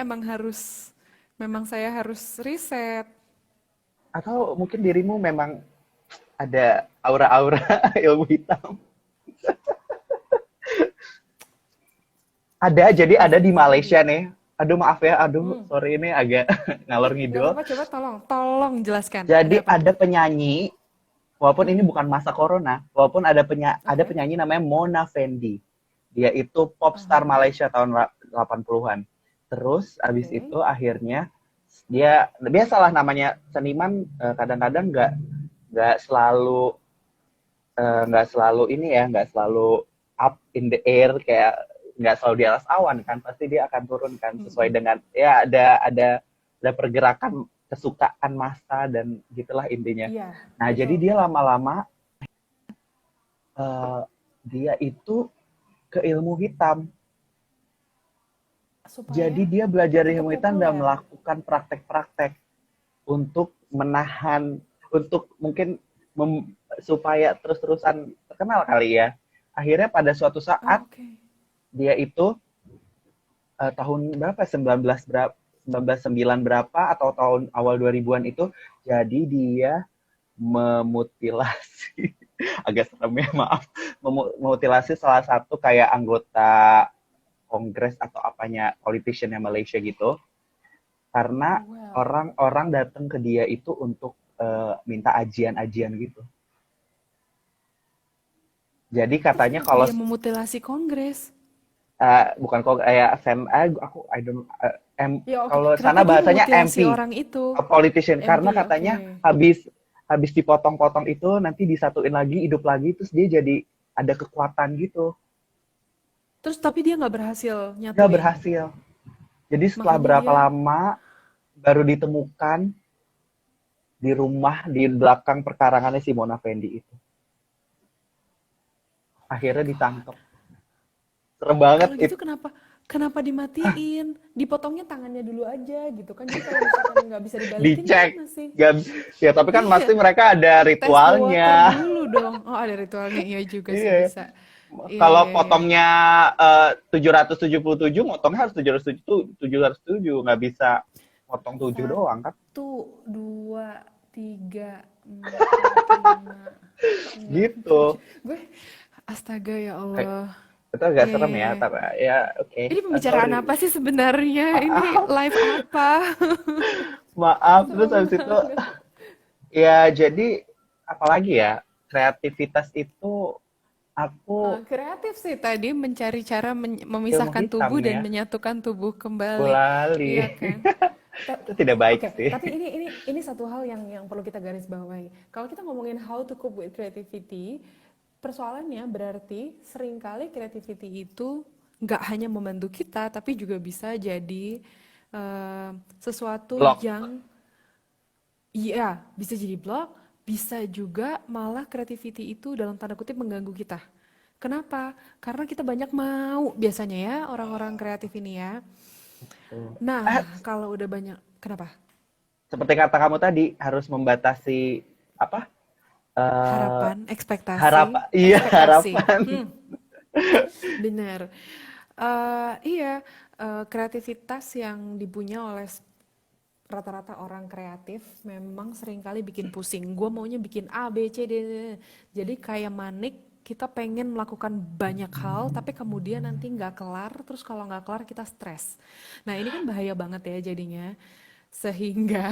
memang saya harus riset. Atau mungkin dirimu memang ada aura-aura ilmu hitam. Ada, jadi ada Bisa di jadi. Malaysia nih. Aduh maaf ya, aduh Hmm, sorry ini agak ngalor nggak ngidul. apa-apa, coba tolong jelaskan. Ada Jadi apa ada tuh? penyanyi, walaupun ini Mm-mm. bukan masa corona, walaupun ada Oke. penyanyi namanya Mona Fendi. Dia itu pop star Aha, Malaysia tahun 80-an. Terus abis oke. itu akhirnya dia biasalah namanya seniman, kadang-kadang nggak selalu nggak selalu ini ya, nggak selalu up in the air, kayak nggak selalu di atas awan kan, pasti dia akan turun kan sesuai Mm-mm. dengan ya ada pergerakan kesukaan massa dan gitulah intinya. Iya, Nah jadi betul. dia lama-lama eh, dia itu ke ilmu hitam. Jadi Supaya dia belajar tetap ilmu hitam dan populer. melakukan praktek-praktek untuk menahan, untuk mungkin supaya terus-terusan terkenal kali ya. Akhirnya pada suatu saat Oke. dia itu tahun berapa? 19 berapa atau tahun awal 2000-an itu, jadi dia memutilasi agak serem ya, maaf, memutilasi salah satu kayak anggota kongres atau apanya politiciannya Malaysia gitu, karena Well, orang-orang datang ke dia itu untuk minta ajian-ajian gitu. Jadi terus katanya kenapa kalau dia memutilasi Kongres? bukan kok kayak aku I don't Ya oke, kalau kenapa sana dia bahasanya memutilasi MP, orang itu? politician, MP, karena oke. katanya habis habis dipotong-potong itu nanti disatuin lagi, hidup lagi, terus dia jadi ada kekuatan gitu. Terus tapi dia nggak berhasil Nggak nyatuin. berhasil. Jadi setelah Makanya berapa dia, lama baru ditemukan di rumah di belakang perkarangannya si Mona Fendi itu. oh my Akhirnya God. ditangkap. Serem banget Kalau itu. gitu kenapa dimatiin? Dipotongnya tangannya dulu aja gitu kan. Jadi kalau misalkan nggak bisa dibalikin Dicek. gimana sih? Gak, ya tapi kan pasti Iya, mereka ada test the water ritualnya. dulu dong. Oh, ada ritualnya. Iya juga sih Iya. bisa. Iya, Kalau iya, iya. potongnya 777, motongnya harus 777, nggak bisa potong 7 doang kan? Satu, dua, tiga, empat, lima, enam, Gitu. tujuh. Gue, astaga ya Kayak Allah. itu agak Iya, serem iya, ya, iya. tapi ya oke. Ini pembicaraan Sorry. apa sih sebenarnya? Ini Maaf, live apa? maaf. Terus Serem habis itu banget. ya jadi apalagi ya, kreativitas itu aku Kreatif sih tadi mencari cara ilmu memisahkan hitam tubuh dan ya. menyatukan tubuh kembali. Ulali. Iya kan? Ta- Itu tidak baik Oke, sih. tapi ini satu hal yang perlu kita garis bawahi. Kalau kita ngomongin how to cope with creativity, persoalannya berarti seringkali creativity itu nggak hanya membantu kita, tapi juga bisa jadi sesuatu Blok. yang iya bisa jadi block, bisa juga malah creativity itu dalam tanda kutip mengganggu kita. Kenapa? Karena kita banyak mau biasanya ya orang-orang kreatif ini ya. Eh, Nah, kalau udah banyak, kenapa? seperti kata kamu tadi, harus membatasi apa? eh Harapan, ekspektasi, iya ekspektasi. harapan. Bener. Iya, kreativitas yang dipunya oleh rata-rata orang kreatif memang seringkali bikin pusing. Gue maunya bikin A, B, C, D, D. Jadi kayak manik, kita pengen melakukan banyak hal, tapi kemudian nanti nggak kelar, terus kalau nggak kelar kita stres. Nah ini kan bahaya banget ya jadinya. Sehingga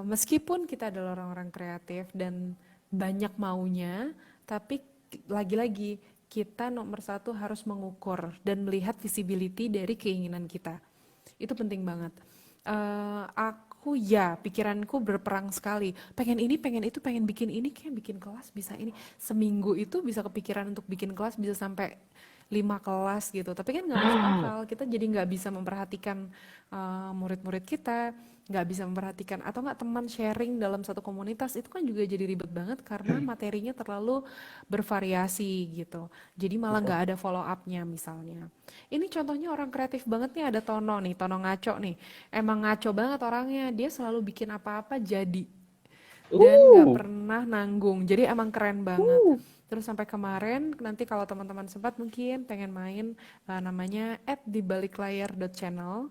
meskipun kita adalah orang-orang kreatif dan banyak maunya, tapi lagi-lagi kita nomor satu harus mengukur dan melihat visibility dari keinginan kita. Itu penting banget. Aku ya pikiranku berperang sekali. Pengen ini, pengen itu, pengen bikin ini, kayak bikin kelas bisa ini. Seminggu itu bisa kepikiran untuk bikin kelas bisa sampai 5 kelas gitu. Tapi kan nggak masuk akal. Kita jadi nggak bisa memperhatikan murid-murid kita, nggak bisa memperhatikan atau nggak teman sharing dalam satu komunitas itu kan juga jadi ribet banget karena materinya terlalu bervariasi gitu. Jadi malah Betul. nggak ada follow up-nya misalnya. Ini contohnya orang kreatif banget nih, ada Tono nih, Tono ngaco nih. Emang ngaco banget orangnya, dia selalu bikin apa-apa jadi dan nggak Uh, pernah nanggung. Jadi emang keren banget. Terus sampai kemarin, nanti kalau teman-teman sempat mungkin pengen main namanya @dibaliklayar.channel.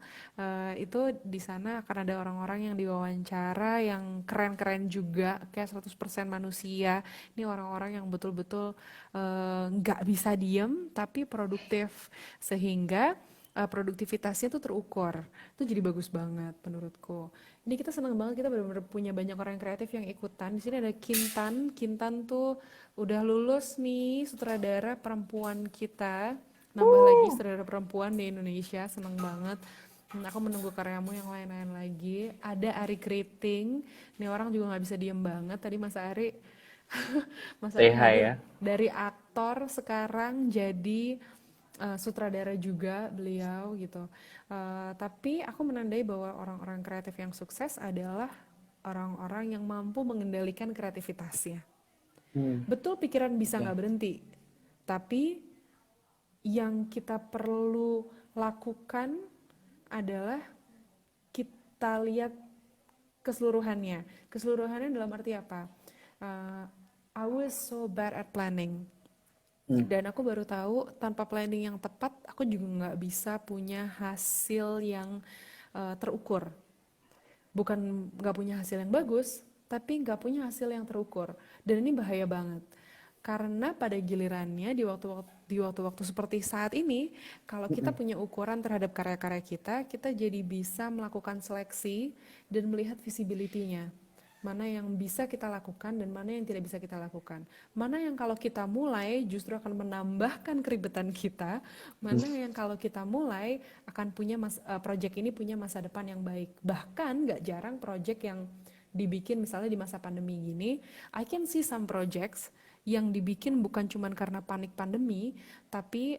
Itu di sana akan ada orang-orang yang diwawancara yang keren-keren juga, kayak 100% manusia. Ini orang-orang yang betul-betul nggak bisa diem tapi produktif, sehingga produktivitasnya tuh terukur. Itu jadi bagus banget menurutku. Ini kita senang banget, kita benar-benar punya banyak orang yang kreatif yang ikutan. Di sini ada Kintan. Kintan tuh udah lulus nih, sutradara perempuan kita. Nambah lagi sutradara perempuan di Indonesia, seneng banget. Aku menunggu karyamu yang lain-lain lagi. Ada Ari Kriting. Ini orang juga nggak bisa diem banget. Tadi Mas Ari, Mas Say Ari hi hadir ya. dari aktor sekarang jadi sutradara juga beliau gitu. Tapi aku menandai bahwa orang-orang kreatif yang sukses adalah orang-orang yang mampu mengendalikan kreativitasnya. Hmm, Betul pikiran bisa ya. nggak berhenti, tapi yang kita perlu lakukan adalah kita lihat keseluruhannya. Keseluruhannya dalam arti apa? Uh, I was so bad at planning. Hmm, Dan aku baru tahu tanpa planning yang tepat, aku juga nggak bisa punya hasil yang terukur. Bukan nggak punya hasil yang bagus, tapi nggak punya hasil yang terukur. Dan ini bahaya banget. Karena pada gilirannya di waktu-waktu seperti saat ini, kalau kita mm-mm. punya ukuran terhadap karya-karya kita jadi bisa melakukan seleksi dan melihat visibility-nya. Mana yang bisa kita lakukan dan mana yang tidak bisa kita lakukan. Mana yang kalau kita mulai justru akan menambahkan keribetan kita, mana yang kalau kita mulai akan punya project ini punya masa depan yang baik. Bahkan nggak jarang project yang dibikin misalnya di masa pandemi gini, I can see some projects yang dibikin bukan cuma karena panik pandemi, tapi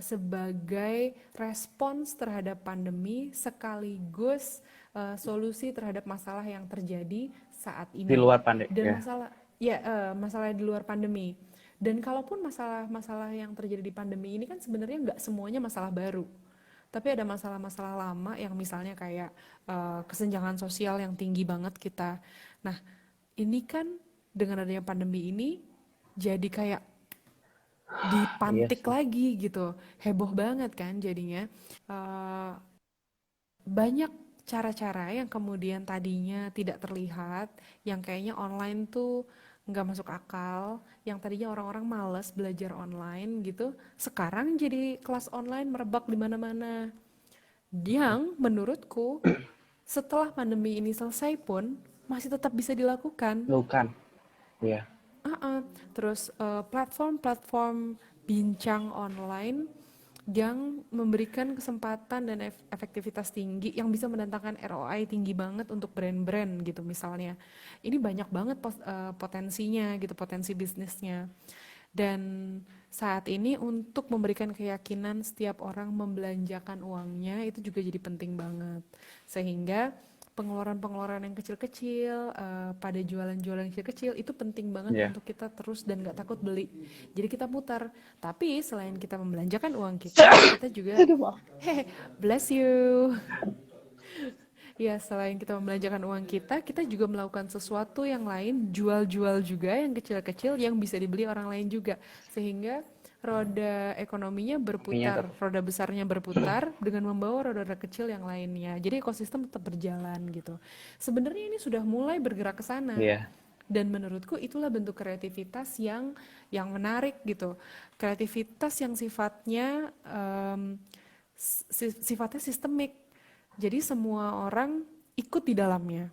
sebagai respons terhadap pandemi sekaligus solusi terhadap masalah yang terjadi saat Di ini. luar pandai Dan ya. masalah di luar pandemi. Dan kalaupun masalah-masalah yang terjadi di pandemi ini kan sebenarnya nggak semuanya masalah baru. Tapi ada masalah-masalah lama yang misalnya kayak kesenjangan sosial yang tinggi banget kita. Nah, ini kan dengan adanya pandemi ini jadi kayak Iya dipantik sih. lagi gitu. Heboh banget kan jadinya. Eh, Banyak cara-cara yang kemudian tadinya tidak terlihat, yang kayaknya online tuh nggak masuk akal, yang tadinya orang-orang malas belajar online gitu, sekarang jadi kelas online merebak di mana-mana. Yang menurutku setelah pandemi ini selesai pun masih tetap bisa dilakukan. Bukan. Iya. Terus platform-platform bincang online yang memberikan kesempatan dan efektivitas tinggi yang bisa mendatangkan ROI tinggi banget untuk brand-brand gitu misalnya. Ini banyak banget potensinya gitu, potensi bisnisnya. Dan saat ini untuk memberikan keyakinan setiap orang membelanjakan uangnya itu juga jadi penting banget. Sehingga pengeluaran-pengeluaran yang kecil-kecil pada jualan-jualan kecil-kecil itu penting banget Iya. untuk kita terus dan gak takut beli. Jadi kita putar. Tapi selain kita membelanjakan uang kita juga Aduh, maaf. bless you. Ya, selain kita membelanjakan uang kita juga melakukan sesuatu yang lain, jual-jual juga yang kecil-kecil yang bisa dibeli orang lain juga. Sehingga roda ekonominya Minyak berputar, tetap. roda besarnya berputar dengan membawa roda-roda kecil yang lainnya. Jadi ekosistem tetap berjalan gitu. Sebenarnya ini sudah mulai bergerak ke sana. Iya. Dan menurutku itulah bentuk kreativitas yang menarik gitu. Kreativitas yang sifatnya sistemik. Jadi semua orang ikut di dalamnya.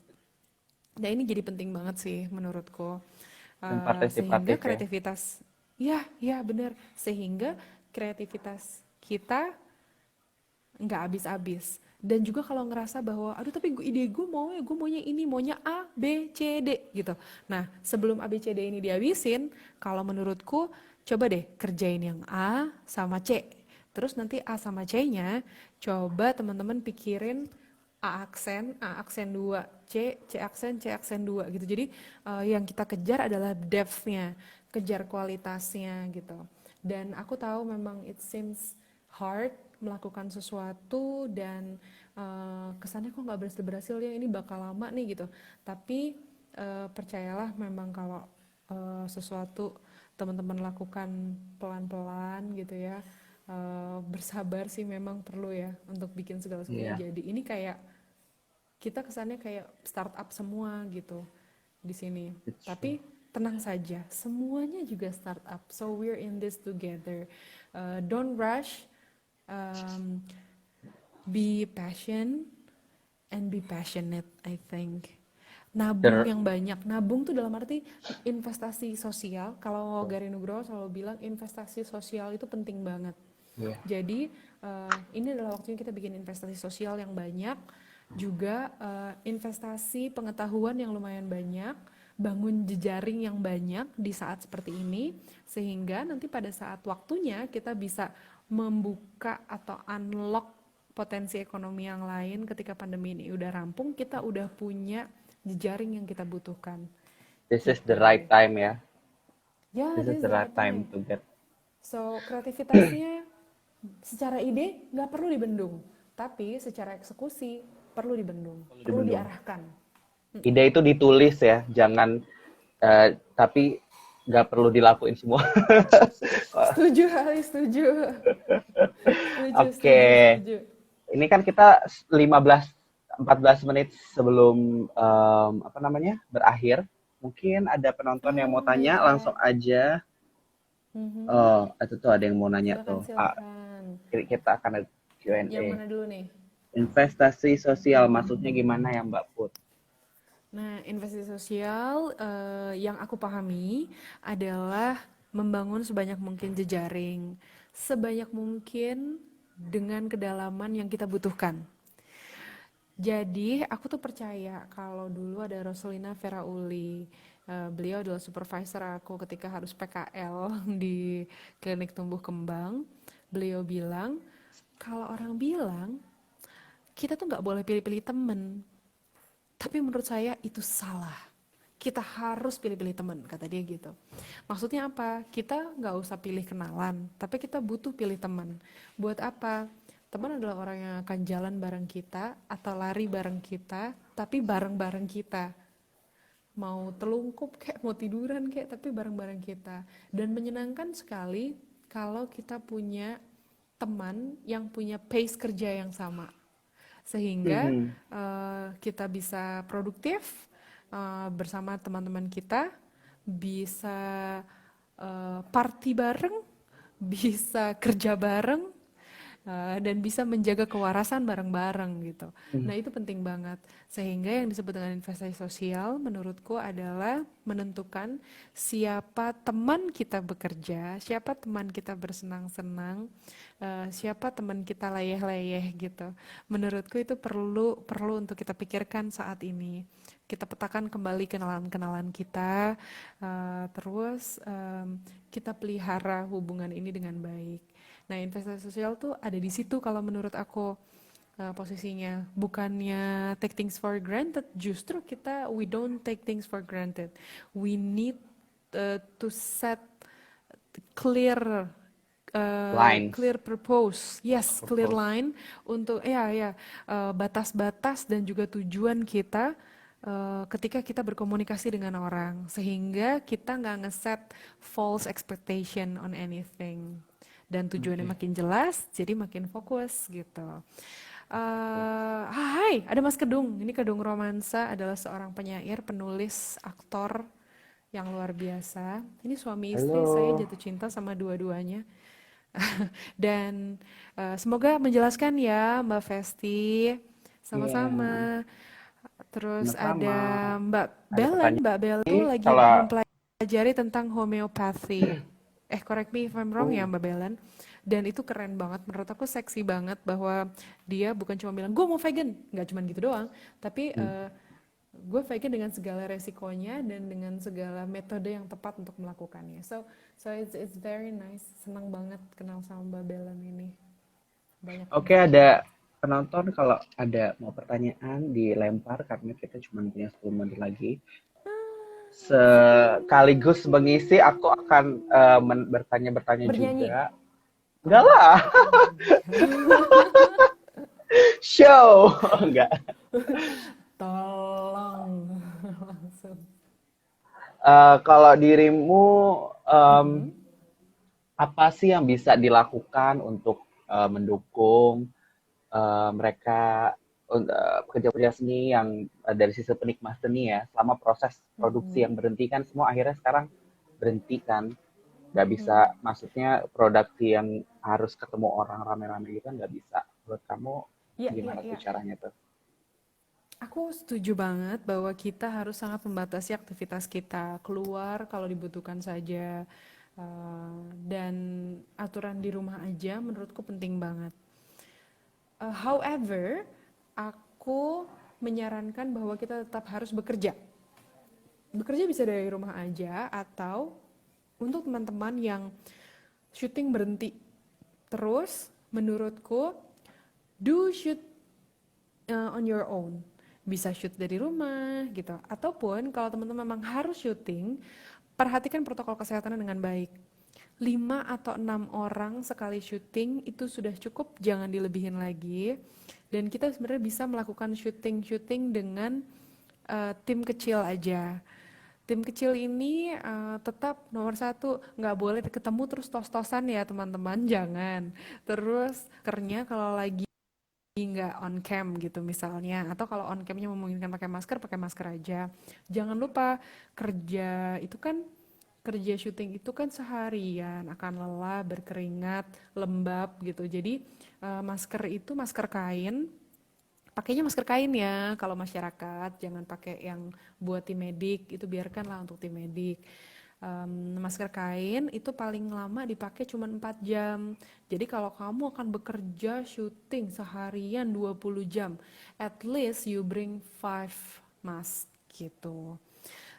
Nah ini jadi penting banget sih menurutku. Dan Sehingga partisipatif ya. kreativitas, ya benar. Sehingga kreativitas kita nggak habis-habis. Dan juga kalau ngerasa bahwa, aduh tapi ide gue maunya ini, maunya A, B, C, D gitu. Nah sebelum A, B, C, D ini dihabisin, kalau menurutku coba deh kerjain yang A sama C. Terus nanti A sama C-nya, coba teman-teman pikirin A aksen 2, C aksen 2 gitu. Jadi yang kita kejar adalah depth-nya, kejar kualitasnya gitu. Dan aku tahu memang it seems hard melakukan sesuatu dan kesannya kok nggak berhasil ya, ini bakal lama nih gitu. Tapi percayalah memang kalau sesuatu teman-teman lakukan pelan-pelan gitu ya. Bersabar sih memang perlu ya untuk bikin segala sesuatunya Iya, jadi. Ini kayak kita kesannya kayak startup semua gitu di sini. it's true. Tapi tenang saja, semuanya juga startup. So we're in this together. Don't rush. Um, be passion and be passionate, I think. Nabung Ter yang banyak. Nabung tuh dalam arti investasi sosial. Kalau Gary Nugroho selalu bilang investasi sosial itu penting banget. Iya. Jadi ini adalah waktunya kita bikin investasi sosial yang banyak, juga investasi pengetahuan yang lumayan banyak, bangun jejaring yang banyak di saat seperti ini, sehingga nanti pada saat waktunya kita bisa membuka atau unlock potensi ekonomi yang lain ketika pandemi ini udah rampung, kita udah punya jejaring yang kita butuhkan. This is the right Gitu. time ya. Ya, This is this is the the right right time time. to get. So, kreativitasnya secara ide nggak perlu dibendung, tapi secara eksekusi perlu dibendung, Perlu perlu dibendung. diarahkan. Ide itu ditulis ya, jangan tapi nggak perlu dilakuin semua. Setuju, Ali, setuju. Setuju, Oke, setuju, setuju. ini kan kita 14 menit sebelum apa namanya berakhir. Mungkin ada penonton yang mau Oh my tanya, langsung God. aja. Mhm. Oh, itu tuh ada yang mau nanya Silakan, tuh. silakan. Kita akan ada Yang Q&A. mana dulu nih? Investasi sosial maksudnya gimana ya Mbak Put? Nah, investasi sosial yang aku pahami adalah membangun sebanyak mungkin jejaring, sebanyak mungkin dengan kedalaman yang kita butuhkan. Jadi, aku tuh percaya kalau dulu ada Roselina Ferauli, beliau adalah supervisor aku ketika harus PKL di klinik tumbuh kembang. Beliau bilang, kalau orang bilang, kita tuh nggak boleh pilih-pilih temen. Tapi menurut saya itu salah. Kita harus pilih-pilih teman, kata dia gitu. Maksudnya apa? Kita nggak usah pilih kenalan, tapi kita butuh pilih teman. Buat apa? Teman adalah orang yang akan jalan bareng kita atau lari bareng kita, tapi bareng-bareng kita. Mau telungkup kayak, mau tiduran kayak, tapi bareng-bareng kita. Dan menyenangkan sekali kalau kita punya teman yang punya pace kerja yang sama. Sehingga kita bisa produktif bersama teman-teman kita, bisa party bareng, bisa kerja bareng, dan bisa menjaga kewarasan bareng-bareng gitu. Nah, itu penting banget. Sehingga yang disebut dengan investasi sosial menurutku adalah menentukan siapa teman kita bekerja, siapa teman kita bersenang-senang, siapa teman kita leyeh-leyeh gitu. Menurutku itu perlu untuk kita pikirkan saat ini. Kita petakan kembali kenalan-kenalan kita, terus kita pelihara hubungan ini dengan baik. Nah, investasi sosial tuh ada di situ kalau menurut aku posisinya. Bukannya take things for granted, justru we don't take things for granted. We need to set clear Lines. clear purpose, yes, clear Purpose. line untuk batas-batas dan juga tujuan kita ketika kita berkomunikasi dengan orang, sehingga kita nggak ngeset false expectation on anything, dan tujuannya makin jelas, jadi makin fokus gitu. Hai, ada Mas Kedung. Ini Kedung Romansa adalah seorang penyair, penulis, aktor yang luar biasa. Ini suami istri, saya Halo. jatuh cinta sama dua-duanya. Dan semoga menjelaskan ya Mbak Festi. Sama-sama. Terus Sama-sama. ada Mbak Ada Belen. pertanyaan Mbak Belen tuh nih, lagi kalau mempelajari tentang homeopathy. Correct me if I'm wrong ya Mbak Belen. Dan itu keren banget, menurut aku seksi banget bahwa dia bukan cuma bilang, gue mau vegan. Nggak cuma gitu doang. Tapi gue vegan dengan segala resikonya dan dengan segala metode yang tepat untuk melakukannya. So it's very nice. Senang banget kenal sama Mbak Belen ini. Banyak Oke, insight. ada penonton kalau ada mau pertanyaan dilempar karena kita cuma punya 10 menit lagi. Sekaligus mengisi, aku akan bertanya-bertanya Bernyanyi. juga. Enggak lah, show. Enggak. Tolong langsung. Kalau dirimu em, Mhm. apa sih yang bisa dilakukan untuk mendukung mereka pekerja-pekerja seni yang dari sisi penikmat seni ya, selama proses produksi yang Mhm. berhenti kan semua akhirnya sekarang berhenti kan, nggak bisa, Mhm. maksudnya produksi yang harus ketemu orang rame-rame gitu kan nggak bisa. Menurut kamu Iya, iya, gimana tuh iya. caranya tuh? Aku setuju banget bahwa kita harus sangat membatasi aktivitas kita keluar kalau dibutuhkan saja. Dan aturan di rumah aja menurutku penting banget. However, aku menyarankan bahwa kita tetap harus bekerja. Bekerja bisa dari rumah aja atau untuk teman-teman yang syuting berhenti. Terus, menurutku, do shoot on your own. Bisa shoot dari rumah gitu. Ataupun kalau teman-teman memang harus syuting, perhatikan protokol kesehatan dengan baik. 5 atau 6 orang sekali syuting itu sudah cukup, jangan dilebihin lagi. Dan kita sebenarnya bisa melakukan syuting-syuting dengan tim kecil aja. Tim kecil ini tetap nomor satu, nggak boleh ketemu terus tos-tosan ya teman-teman, jangan. Terus kernya kalau lagi nggak on cam gitu misalnya, atau kalau on camnya memungkinkan pakai masker aja. Jangan lupa kerja itu kan kerja syuting itu kan seharian akan lelah, berkeringat, lembab gitu. Jadi masker itu masker kain, pakainya masker kain ya kalau masyarakat, jangan pakai yang buat tim medik, itu biarkanlah untuk tim medik. Masker kain itu paling lama dipakai cuma 4 jam. Jadi kalau kamu akan bekerja syuting seharian 20 jam, at least you bring 5 mask gitu.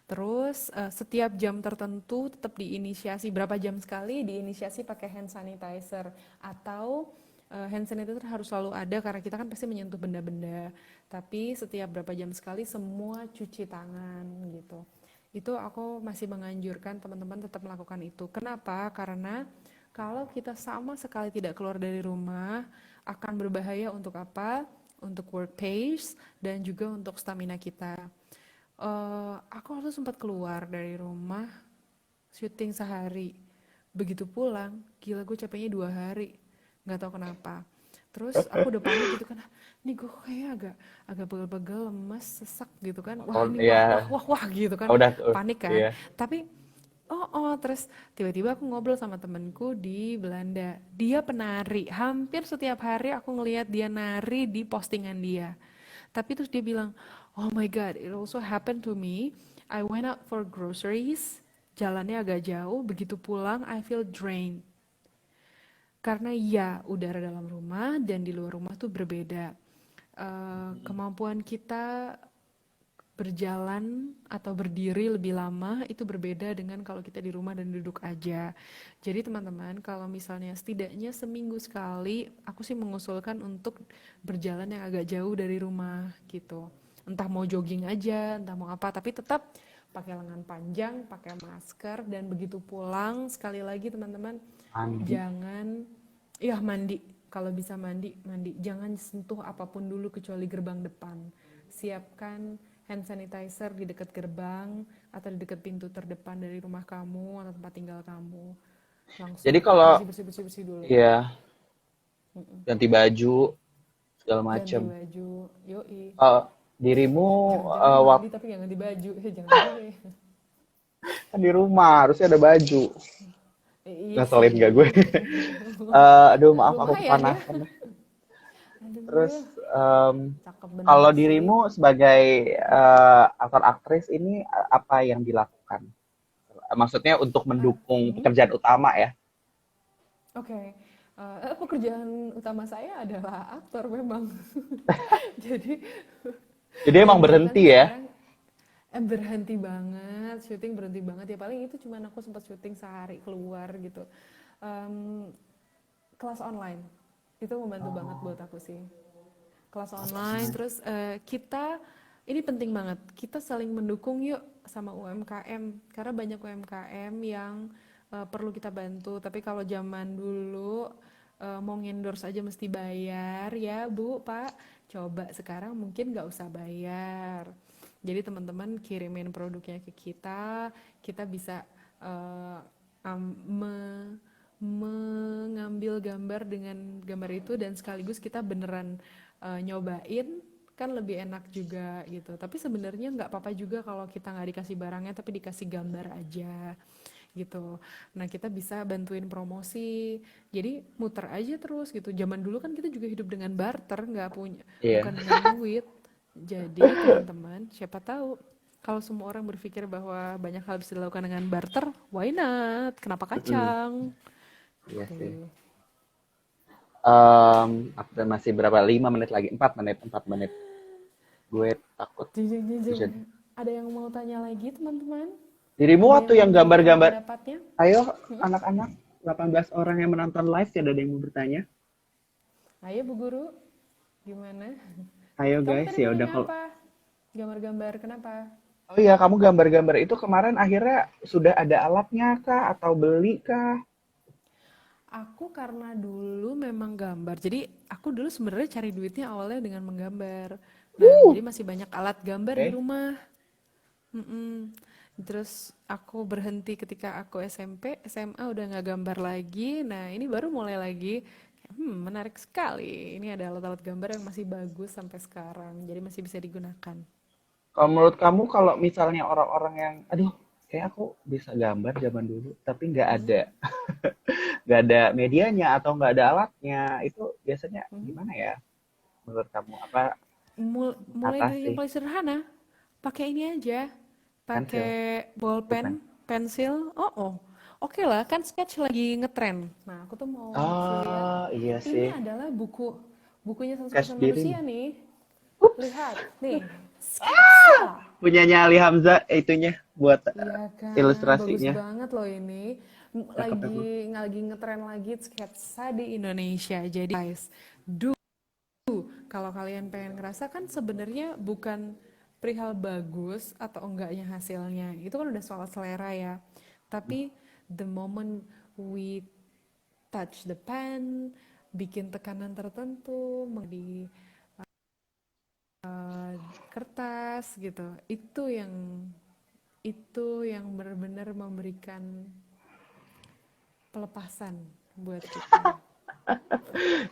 Terus setiap jam tertentu tetap diinisiasi, berapa jam sekali diinisiasi pakai hand sanitizer, atau hand sanitizer harus selalu ada karena kita kan pasti menyentuh benda-benda. Tapi setiap berapa jam sekali semua cuci tangan gitu. Itu aku masih menganjurkan teman-teman tetap melakukan itu. Kenapa? Karena kalau kita sama sekali tidak keluar dari rumah akan berbahaya untuk apa? Untuk work pace dan juga untuk stamina kita. Aku waktu sempat keluar dari rumah syuting sehari, begitu pulang gila gue capeknya 2 hari, nggak tahu kenapa. Terus aku udah panik gitu kan, nih gue kayak agak agak pegel-pegel, lemes, sesak gitu kan, wah Oh ini wah wah ya, wah wah gitu kan, udah, panik kan. iya. Tapi terus tiba-tiba aku ngobrol sama temenku di Belanda, dia penari, hampir setiap hari aku ngelihat dia nari di postingan dia. Tapi terus dia bilang, oh my god, it also happened to me. I went out for groceries, jalannya agak jauh, begitu pulang I feel drained. Karena ya udara dalam rumah dan di luar rumah tuh berbeda. Kemampuan kita berjalan atau berdiri lebih lama itu berbeda dengan kalau kita di rumah dan duduk aja. Jadi teman-teman, kalau misalnya setidaknya seminggu sekali, aku sih mengusulkan untuk berjalan yang agak jauh dari rumah gitu. Entah mau jogging aja, entah mau apa, tapi tetap pakai lengan panjang, pakai masker, dan begitu pulang, sekali lagi teman-teman, Mandi. jangan, ya mandi, kalau bisa mandi, mandi. Jangan sentuh apapun dulu kecuali gerbang depan. Siapkan hand sanitizer di dekat gerbang atau di dekat pintu terdepan dari rumah kamu atau tempat tinggal kamu. Jadi Langsung kalau bersih bersih bersih bersih dulu. ya ganti baju segala Ganti macem. baju, yoi. Eh, Dirimu Jangan-jangan waktu mandi tapi nggak ganti baju, jangan juga ya. kan di rumah harusnya ada baju. Iya Ngasolin gak gue? sih. Aduh maaf aku Lumayan ya. kepanasan. Terus Aduh, cakep kalau bener sih. dirimu sebagai aktor aktris ini apa yang dilakukan? Maksudnya untuk mendukung Hmm? pekerjaan utama ya? Oke, pekerjaan utama saya adalah aktor memang. Jadi Jadi emang jadi kan berhenti ya? sekarang berhenti banget, syuting berhenti banget ya, paling itu cuman aku sempat syuting sehari keluar gitu. Em, Kelas online itu membantu banget buat aku sih. Kelas online, terus kita ini penting banget, kita saling mendukung yuk sama UMKM, karena banyak UMKM yang perlu kita bantu. Tapi kalau zaman dulu mau endorse aja mesti bayar ya Bu Pak, coba sekarang mungkin nggak usah bayar. Jadi teman-teman kirimin produknya ke kita bisa mengambil gambar dengan gambar itu dan sekaligus kita beneran nyobain kan lebih enak juga gitu. Tapi sebenarnya nggak apa-apa juga kalau kita nggak dikasih barangnya tapi dikasih gambar aja gitu. Nah kita bisa bantuin promosi. Jadi muter aja terus gitu. Zaman dulu kan kita juga hidup dengan barter, nggak punya, Iya. bukan dengan duit. Jadi teman-teman, siapa tahu kalau semua orang berpikir bahwa banyak hal bisa dilakukan dengan barter, why not? Kenapa Mm-mm. kacang? Iya sih. Gitu. Masih berapa? 5 menit lagi. 4 menit. 4 menit. Gue takut Jeng, jeng, jeng, jeng. bisa. Ada yang mau tanya lagi teman-teman? Dirimu Ada waktu yang mau yang menyampaikan gambar-gambar. pendapatnya? Ayo Hmm? anak-anak 18 orang yang menonton live, tidak ada yang mau bertanya. Ayo Bu Guru, gimana? Ayo Kamu guys, tadi ya mau udah nanya kalau. apa? Gambar-gambar, kenapa? Oh iya, kamu gambar-gambar itu kemarin akhirnya sudah ada alatnya kah atau beli kah? Aku karena dulu memang gambar, jadi aku dulu sebenarnya cari duitnya awalnya dengan menggambar. Nah, jadi masih banyak alat gambar di Oke. rumah. Mm-mm. Terus aku berhenti ketika aku SMP, SMA udah nggak gambar lagi. Nah, ini baru mulai lagi. Menarik sekali. Ini ada alat-alat gambar yang masih bagus sampai sekarang, jadi masih bisa digunakan. Kalau menurut kamu, kalau misalnya orang-orang yang, aduh, kayak aku bisa gambar zaman dulu, tapi Mhm, nggak ada medianya atau nggak ada alatnya, itu biasanya mhm. gimana ya? Menurut kamu apa Mulai dari yang atasi paling sederhana, pakai ini aja, pensil, pakai pulpen? bolpen, pensil. Oke lah, kan sketch lagi ngetren. Nah, aku tuh mau ngasih lihat, Oh iya ini sih, adalah bukunya cash 100% diri. manusia nih. Ups, Lihat, nih, sketsa. punyanya Ali Hamzah itunya buat Iya kan, bagus ilustrasinya. banget loh ini. Cakep Lagi emang. lagi ngetren lagi sketsa di Indonesia. Jadi guys, do kalau kalian pengen ngerasa kan sebenarnya bukan perihal bagus atau enggaknya hasilnya. Itu kan udah soal selera ya. Tapi the moment we touch the pen, bikin tekanan tertentu di kertas gitu. Itu yang benar-benar memberikan pelepasan buat kita.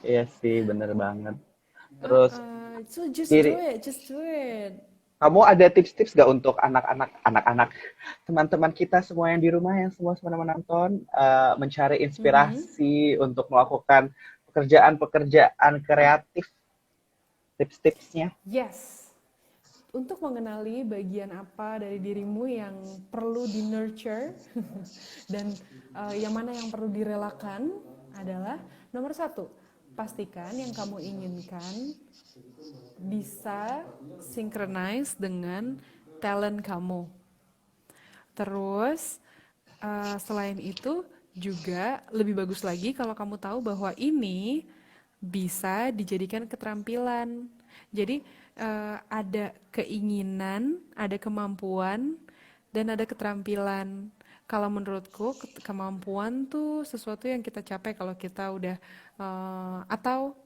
Iya sih, bener banget. Terus So just do diri it, just do it. kamu ada tips-tips gak untuk anak-anak teman-teman kita semua yang di rumah yang semua semua menonton, mencari Mhm. inspirasi untuk melakukan pekerjaan-pekerjaan kreatif, tips-tipsnya? Yes. Untuk mengenali bagian apa dari dirimu yang perlu di nurture dan yang mana yang perlu direlakan adalah nomor satu, pastikan yang kamu inginkan bisa synchronize dengan talent kamu. Terus selain itu juga lebih bagus lagi kalau kamu tahu bahwa ini bisa dijadikan keterampilan. Jadi ada keinginan, ada kemampuan, dan ada keterampilan. Kalau menurutku kemampuan tuh sesuatu yang kita capai kalau kita udah atau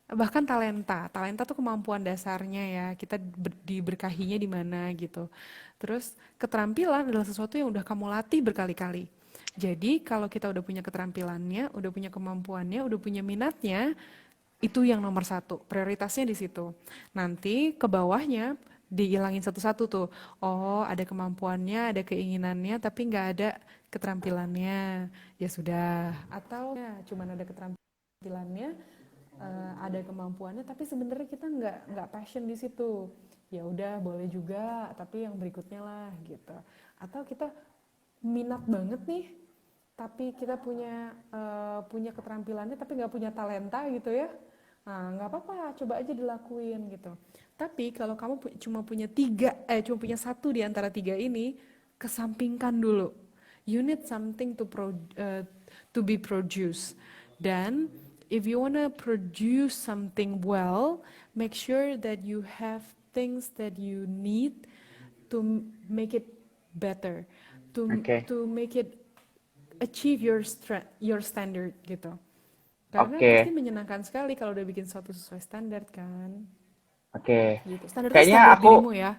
bahkan talenta tuh kemampuan dasarnya ya, kita diberkahinya di mana gitu. Terus keterampilan adalah sesuatu yang udah kamu latih berkali-kali. Jadi kalau kita udah punya keterampilannya, udah punya kemampuannya, udah punya minatnya, itu yang nomor satu, prioritasnya di situ. Nanti ke bawahnya dihilangin satu-satu tuh. Oh, ada kemampuannya, ada keinginannya, tapi nggak ada keterampilannya. Ya sudah. Atau ya, cuman ada keterampilannya, ada kemampuannya, tapi sebenarnya kita nggak passion di situ. Ya udah, boleh juga, tapi yang berikutnya lah gitu. Atau kita minat banget nih, tapi kita punya keterampilannya tapi nggak punya talenta gitu ya. Nah, nggak apa-apa, coba aja dilakuin gitu. Tapi kalau kamu cuma punya satu di antara tiga ini, kesampingkan dulu. You need something to be produced. Dan if you wanna produce something well, make sure that you have things that you need to make it better, Oke, to make it achieve your standard gitu. Karena pasti oke, menyenangkan sekali kalau udah bikin sesuatu sesuai standar kan. oke. Gitu. Standar tuh Kayaknya standar aku, dirimu ya.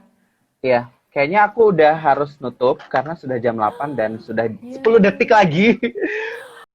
ya, kayaknya aku udah harus nutup karena sudah jam 8 dan sudah Iya. 10 detik lagi